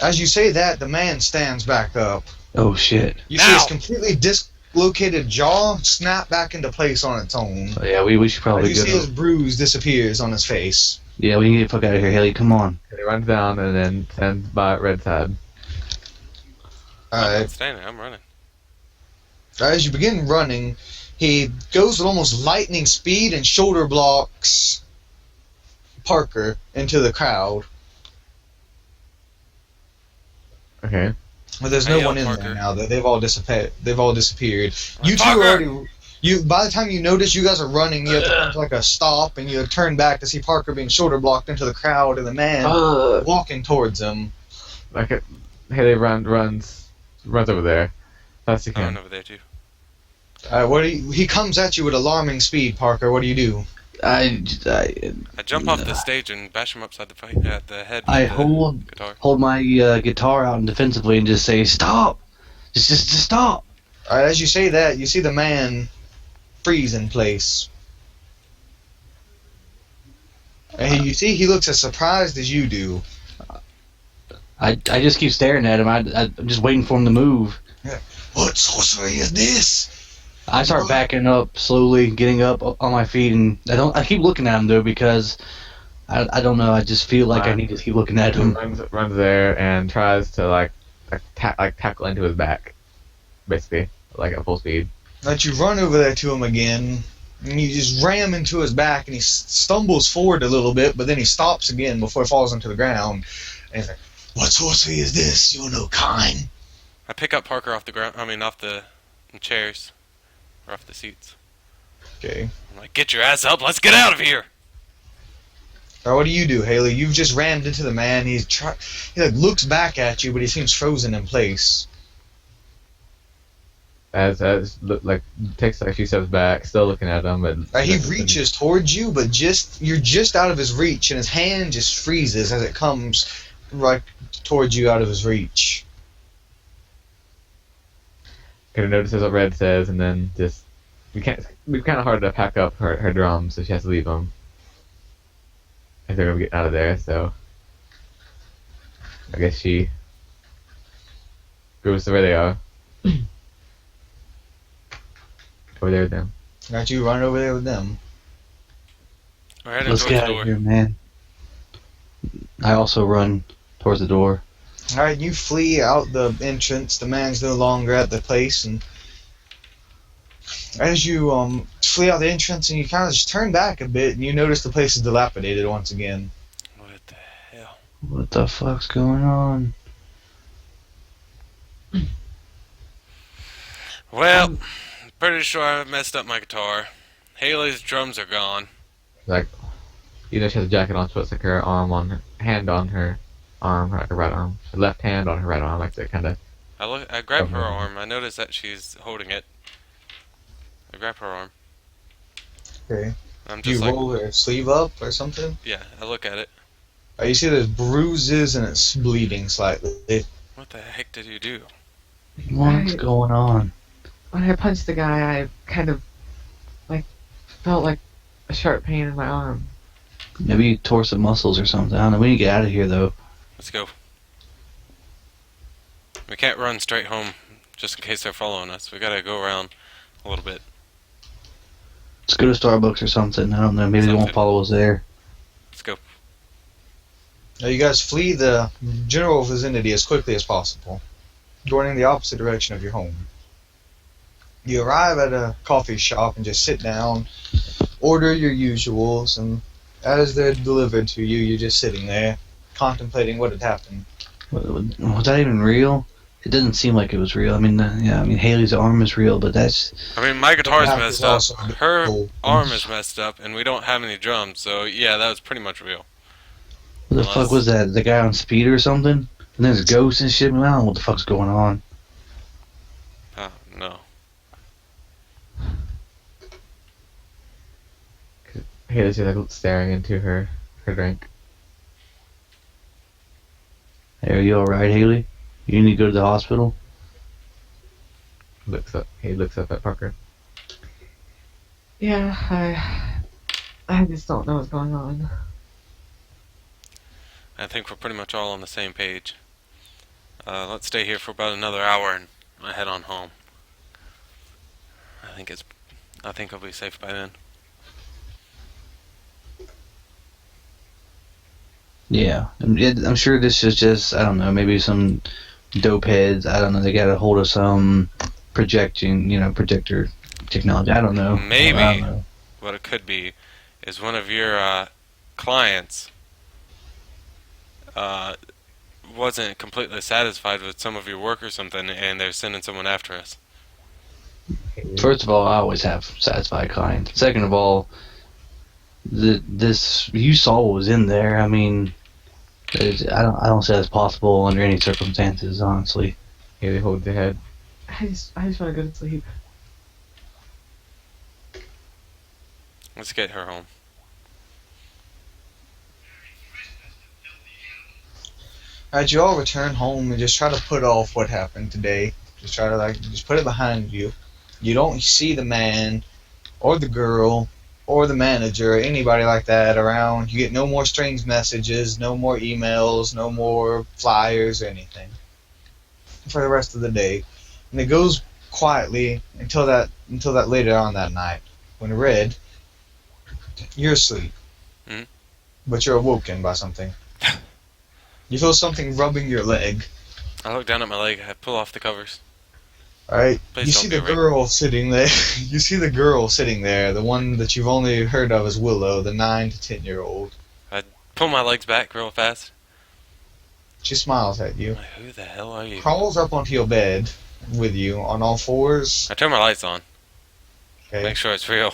As you say that, the man stands back up. oh shit. You see his Now! completely dislocated jaw snap back into place on its own. Oh, yeah, we should As probably you go. see his bruise disappears on his face. Yeah, we can get the fuck out of here, Haley. Come on. he runs down and then stands by Red's side. I'm Alright. not standing, I'm running. As you begin running, he goes with almost lightning speed and shoulder blocks Parker into the crowd. Okay. But there's Hey, no one in Parker. there now. They've all disappeared. You two Parker! are already. By the time you notice you guys are running, you have to come to like a stop, and you turn back to see Parker being shoulder blocked into the crowd, and the man walking towards him. Like it, Haley runs over there. Fast he I run can. over there too. He comes at you with alarming speed, Parker. What do you do? I I jump off the stage and bash him upside the head. I with the hold guitar. my guitar out and defensively and just say, stop! Just stop! As you say that, you see the man freeze in place. And you see he looks as surprised as you do. I just keep staring at him. I'm just waiting for him to move. What sorcery is this? I start backing up slowly, getting up on my feet, and I keep looking at him though because I don't know. I just feel like I need to keep looking at him. Runs there and tries to tackle into his back, basically, like at full speed. But you run over there to him again, and you just ram into his back, and he stumbles forward a little bit, but then he stops again before he falls onto the ground. And he's like, "What sorcery is this? You're no kind." I pick up Parker off the ground. Off the chairs, or off the seats. Okay. I'm like, get your ass up. Let's get out of here. Or what do you do, Haley? You've just rammed into the man. He looks back at you, but he seems frozen in place. As takes a few steps back, still looking at him, but He reaches towards you, but you're just out of his reach, and his hand just freezes as it comes right towards you out of his reach. kind of notices what Red says, and then just we kind of hard to pack up her drums, so she has to leave them. If they're gonna get out of there, so I guess she goes to where they are. Over there with them. Got you run over there with them. We're heading Let's towards get the out door. of here, man. I also run towards the door. Alright, you flee out the entrance. The man's no longer at the place, and as you flee out the entrance, and you kind of just turn back a bit, and you notice the place is dilapidated once again. What the hell? What the fuck's going on? Well, pretty sure I messed up my guitar. Haley's drums are gone. Like, you know, she has a jacket on, so it's like her hand on her arm, like her right arm. Her left hand on her right arm, like that kind of. I grab her Okay. arm. I notice that she's holding it. I grab her arm. Okay. I'm Do you just like, roll her sleeve up or something? yeah. I look at it. You see there's bruises and it's bleeding slightly. What the heck did you do? What's going on? When I punched the guy, I kind of felt like a sharp pain in my arm. Maybe you tore some muscles or something. I don't know. We need to get out of here, though. Let's go. We can't run straight home just in case they're following us. We gotta go around a little bit. Let's go to Starbucks or something. I don't know. Maybe they won't Something. follow us there. Let's go. Now you guys flee the general vicinity as quickly as possible, going in the opposite direction of your home. You arrive at a coffee shop and just sit down, order your usuals, and as they're delivered to you, you're just sitting there, contemplating what had happened. Was that even real? It doesn't seem like it was real. I mean, Haley's arm is real, but that's... I mean, my guitar's That messed is up. also Her cool. arm is messed up, and we don't have any drums, so yeah, that was pretty much real. What the fuck was that? The guy on speed or something? And there's ghosts and shit. I don't know what the fuck's going on. No. Haley's just like staring into her drink. Hey, are you alright, Haley? You need to go to the hospital? He looks up at Parker. Yeah, I just don't know what's going on. I think we're pretty much all on the same page. Let's stay here for about another hour and I head on home. I think I'll be safe by then. Yeah. I'm sure this is just, I don't know, maybe some dope heads. I don't know, they got a hold of some projector technology. I don't know. Maybe I don't know. what it could be is one of your clients wasn't completely satisfied with some of your work or something, and they're sending someone after us. First of all, I always have satisfied clients. Second of all, this you saw what was in there. I mean, I don't say that's possible under any circumstances, honestly. Haley holds her head. I just want to go to sleep. Let's get her home. Alright, you all return home and just try to put off what happened today. Just try to just put it behind you. You don't see the man, or the girl, or the manager, or anybody like that around. You get no more strange messages, no more emails, no more flyers or anything for the rest of the day. And it goes quietly until that later on that night, when Red, you're asleep, but you're awoken by something. You feel something rubbing your leg. I look down at my leg. I pull off the covers. Alright, Please you don't see be the raped. girl sitting there. You see the girl sitting there, the one that you've only heard of as Willow, the 9 to 10-year-old. Pull my legs back real fast. She smiles at you, I'm like, who the hell are you? crawls up onto your bed with you on all fours. I turn my lights on. Okay. Make sure it's real.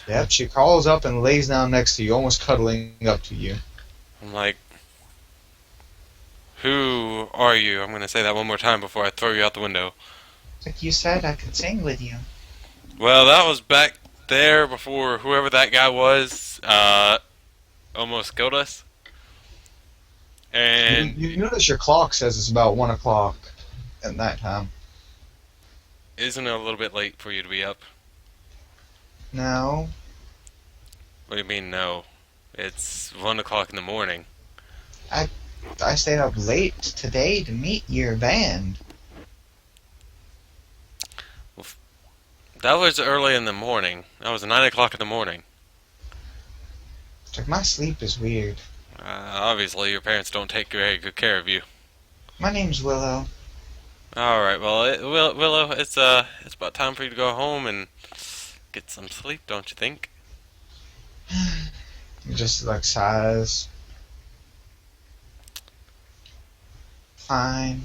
Yep, she crawls up and lays down next to you, almost cuddling up to you. I'm like, who are you? I'm going to say that one more time before I throw you out the window. Like you said, I could sing with you. Well, that was back there before whoever that guy was almost killed us. And You notice your clock says it's about 1 o'clock at night time. isn't it a little bit late for you to be up? No. What do you mean, no? It's 1 o'clock in the morning. I stayed up late today to meet your band. That was early in the morning. That was 9 o'clock in the morning. It's like my sleep is weird. Obviously, your parents don't take very good care of you. My name's Willow. All right, well, Willow, it's about time for you to go home and get some sleep, don't you think? Just like sighs. Fine.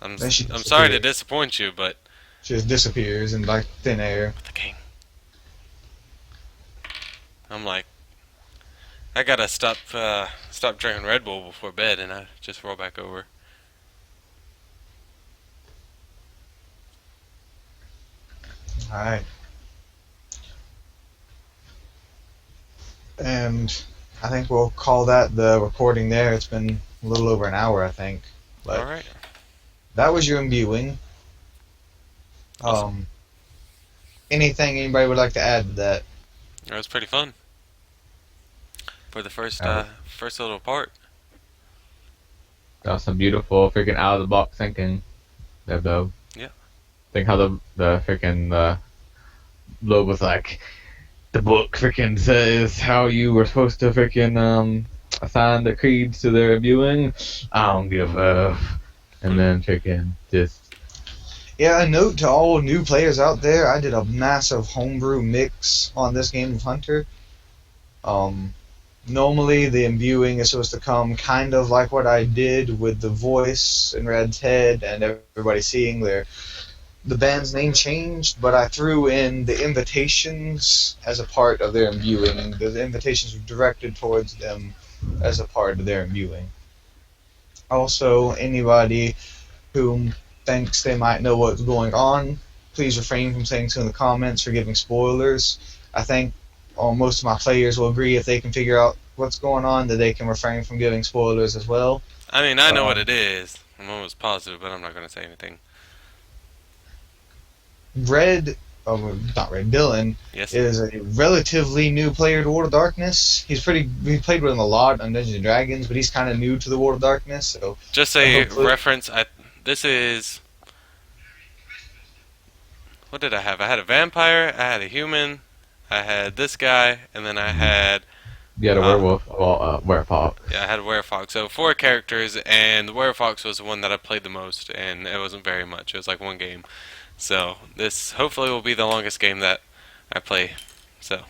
I'm Then she sorry to disappeared. disappoint you, but She just disappears in like thin air. the king. I'm like, I gotta stop drinking Red Bull before bed, and I just roll back over. Alright. And I think we'll call that the recording there. It's been a little over an hour, I think. But All right. that was your imbuing. Awesome. Anything anybody would like to add to that? That was pretty fun. For the first little part. That was some beautiful freaking out of the box thinking. There, though. Yeah. Think how the freaking globe was like, the book freaking says how you were supposed to freaking assign the creeds to their viewing. I don't give a. And then freaking just. Yeah, a note to all new players out there, I did a massive homebrew mix on this game of Hunter. Normally the imbuing is supposed to come kind of like what I did with the voice in Red's head and everybody seeing the band's name changed, but I threw in the invitations as a part of their imbuing. The invitations were directed towards them as a part of their imbuing. Also, anybody who thinks they might know what's going on, please refrain from saying so in the comments or giving spoilers. I think most of my players will agree if they can figure out what's going on that they can refrain from giving spoilers as well. I mean, I know what it is. I'm almost positive, but I'm not going to say anything. Dylan Yes. is a relatively new player to World of Darkness. He played with him a lot on Dungeons and Dragons, but he's kind of new to the World of Darkness. So Just a hopefully- reference. This is. What did I have? I had a vampire, I had a human, I had this guy, and then I had. You had a werewolf. Well, werewolf. Yeah, I had a werefox. So 4 characters, and the werefox was the one that I played the most, and it wasn't very much. It was like 1 game. So this hopefully will be the longest game that I play. So.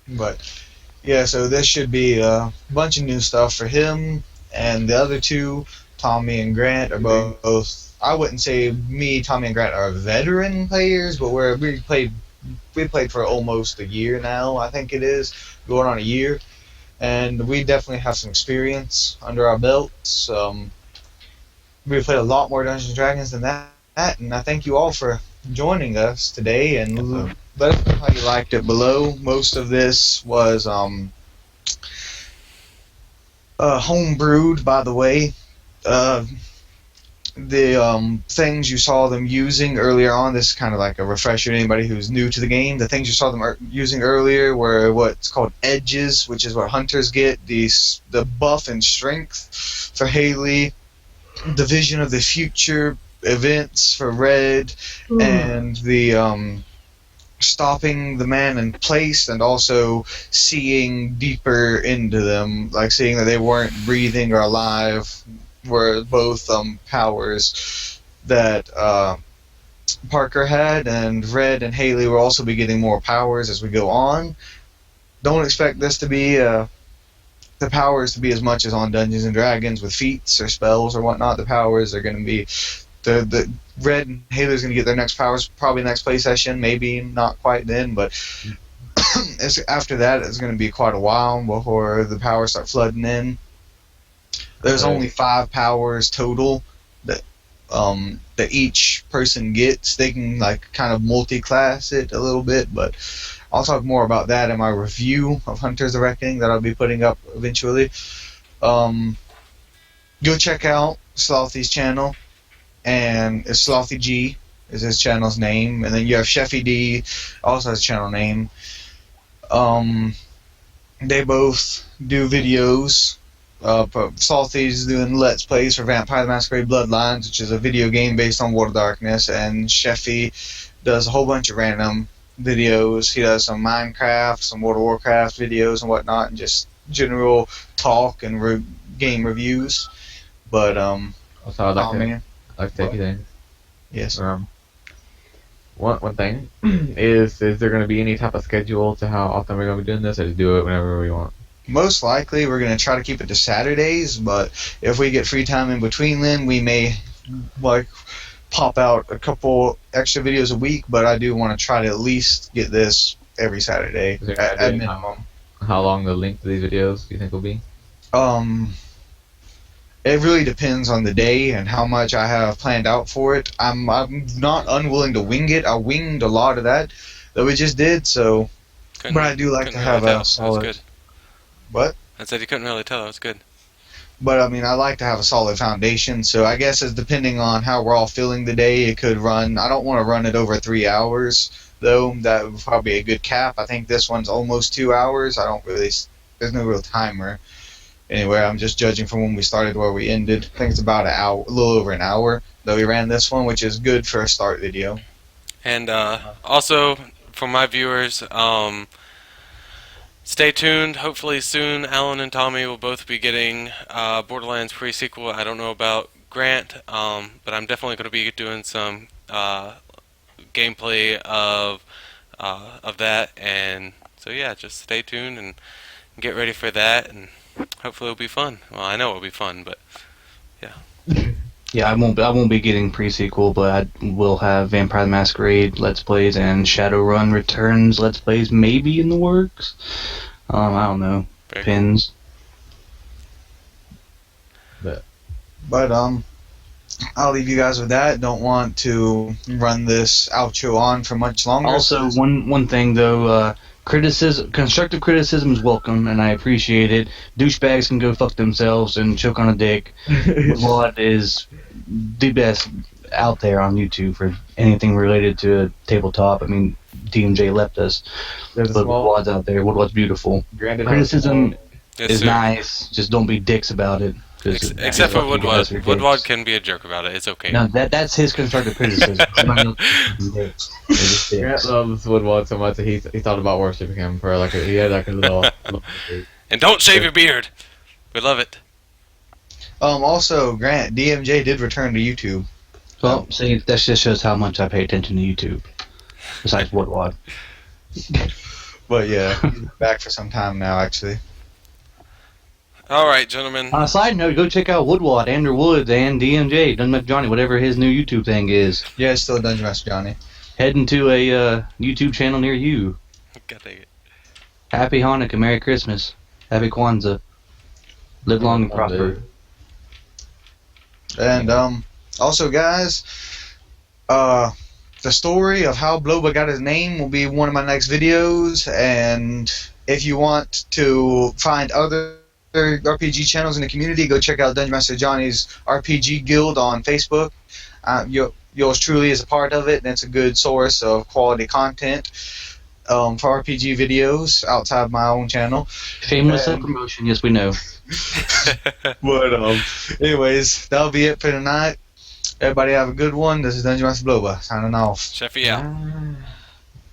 But yeah, so this should be a bunch of new stuff for him, and the other 2, Tommy and Grant, are both. I wouldn't say me, Tommy, and Grant are veteran players, but we played for almost a year now. I think it is going on a year, and we definitely have some experience under our belts. We played a lot more Dungeons and Dragons than that, and I thank you all for joining us today. And let us know how you liked it below. Most of this was home brewed, by the way. The things you saw them using earlier on, this is kind of like a refresher to anybody who's new to the game. The things you saw them using earlier were what's called edges, which is what hunters get. The buff and strength for Haley, the vision of the future events for Red, and the stopping the man in place, and also seeing deeper into them, like seeing that they weren't breathing or alive, were both powers that Parker had, and Red and Haley will also be getting more powers as we go on. Don't expect this to be the powers to be as much as on Dungeons and Dragons with feats or spells or whatnot. The powers are going to be the Red and Haley's going to get their next powers probably next play session, maybe not quite then, but after that it's going to be quite a while before the powers start flooding in. There's only 5 powers total that each person gets. They can like kind of multi-class it a little bit, but I'll talk more about that in my review of Hunters of Reckoning that I'll be putting up eventually. Go check out Slothy's channel, and it's Slothy G is his channel's name, and then you have Sheffy D also has a channel name. They both do videos. Salty's doing Let's Plays for Vampire the Masquerade Bloodlines, which is a video game based on World of Darkness, and Sheffy does a whole bunch of random videos. He does some Minecraft, some World of Warcraft videos and whatnot, and just general talk and game reviews. But Also, I'd like to say a few things. Yes. One thing is there going to be any type of schedule to how often we're going to be doing this, or just do it whenever we want? Most likely we're going to try to keep it to Saturdays, but if we get free time in between then, we may like pop out a couple extra videos a week, but I do want to try to at least get this every Saturday Is there at an idea minimum. How long the length of these videos do you think will be? It really depends on the day and how much I have planned out for it. I'm not unwilling to wing it. I winged a lot of that we just did, so Couldn't- but I do like couldn't to really have tell. a That was solid. good. What? I said you couldn't really tell. That was good. But I mean, I like to have a solid foundation, so I guess it's depending on how we're all feeling the day, it could run. I don't want to run it over 3 hours, though. That would probably be a good cap. I think this one's almost 2 hours. There's no real timer. Anyway, I'm just judging from when we started to where we ended. I think it's about an hour, a little over an hour, that we ran this one, which is good for a start video. And also, for my viewers, stay tuned. Hopefully soon, Alan and Tommy will both be getting Borderlands pre-sequel. I don't know about Grant, but I'm definitely going to be doing some gameplay of that, and so yeah, just stay tuned and get ready for that, and hopefully it'll be fun. Well, I know it'll be fun, but yeah. Yeah, I won't be getting pre-sequel, but I will have Vampire the Masquerade Let's Plays and Shadowrun Returns Let's Plays maybe in the works. I don't know. Very Depends. But I'll leave you guys with that. Don't want to run this outro on for much longer. Also, one thing though, constructive criticism is welcome, and I appreciate it. Douchebags can go fuck themselves and choke on a dick. Woodwad is the best out there on YouTube for anything related to tabletop. I mean, DMJ left us, There's a but small Woodwad's out there. Woodwad's beautiful. Granted, Criticism Yes, is sir. nice. Just don't be dicks about it. 'cause Except for you guys are Woodward. dicks. Woodward can be a jerk about it. It's okay. No, that's his constructive criticism. Somebody else is dicks. They're just Grant dicks. loves Woodward so much that he thought about worshiping him for he had a little. And don't shave your beard. We love it. Also, Grant, DMJ did return to YouTube. Well, see, that just shows how much I pay attention to YouTube. Besides Woodwad. But yeah, he's back for some time now, actually. All right, gentlemen. On a side note, go check out Woodwad, Andrew Woods, and DMJ, Dungeon Master Johnny, whatever his new YouTube thing is. Yeah, it's still Dungeon Master Johnny. Heading to a YouTube channel near you. God dang it. Happy Hanukkah, Merry Christmas, Happy Kwanzaa. Live long and prosper. And also, guys, the story of how Bloba got his name will be one of my next videos. And if you want to find other RPG channels in the community, go check out Dungeon Master Johnny's RPG Guild on Facebook. Yours truly is a part of it, and it's a good source of quality content for RPG videos outside my own channel. Shameless self-promotion, yes we know. But anyways, that'll be it for tonight. Everybody have a good one. This is Dungeon Master Bloba signing off. Sheffy out. Ah.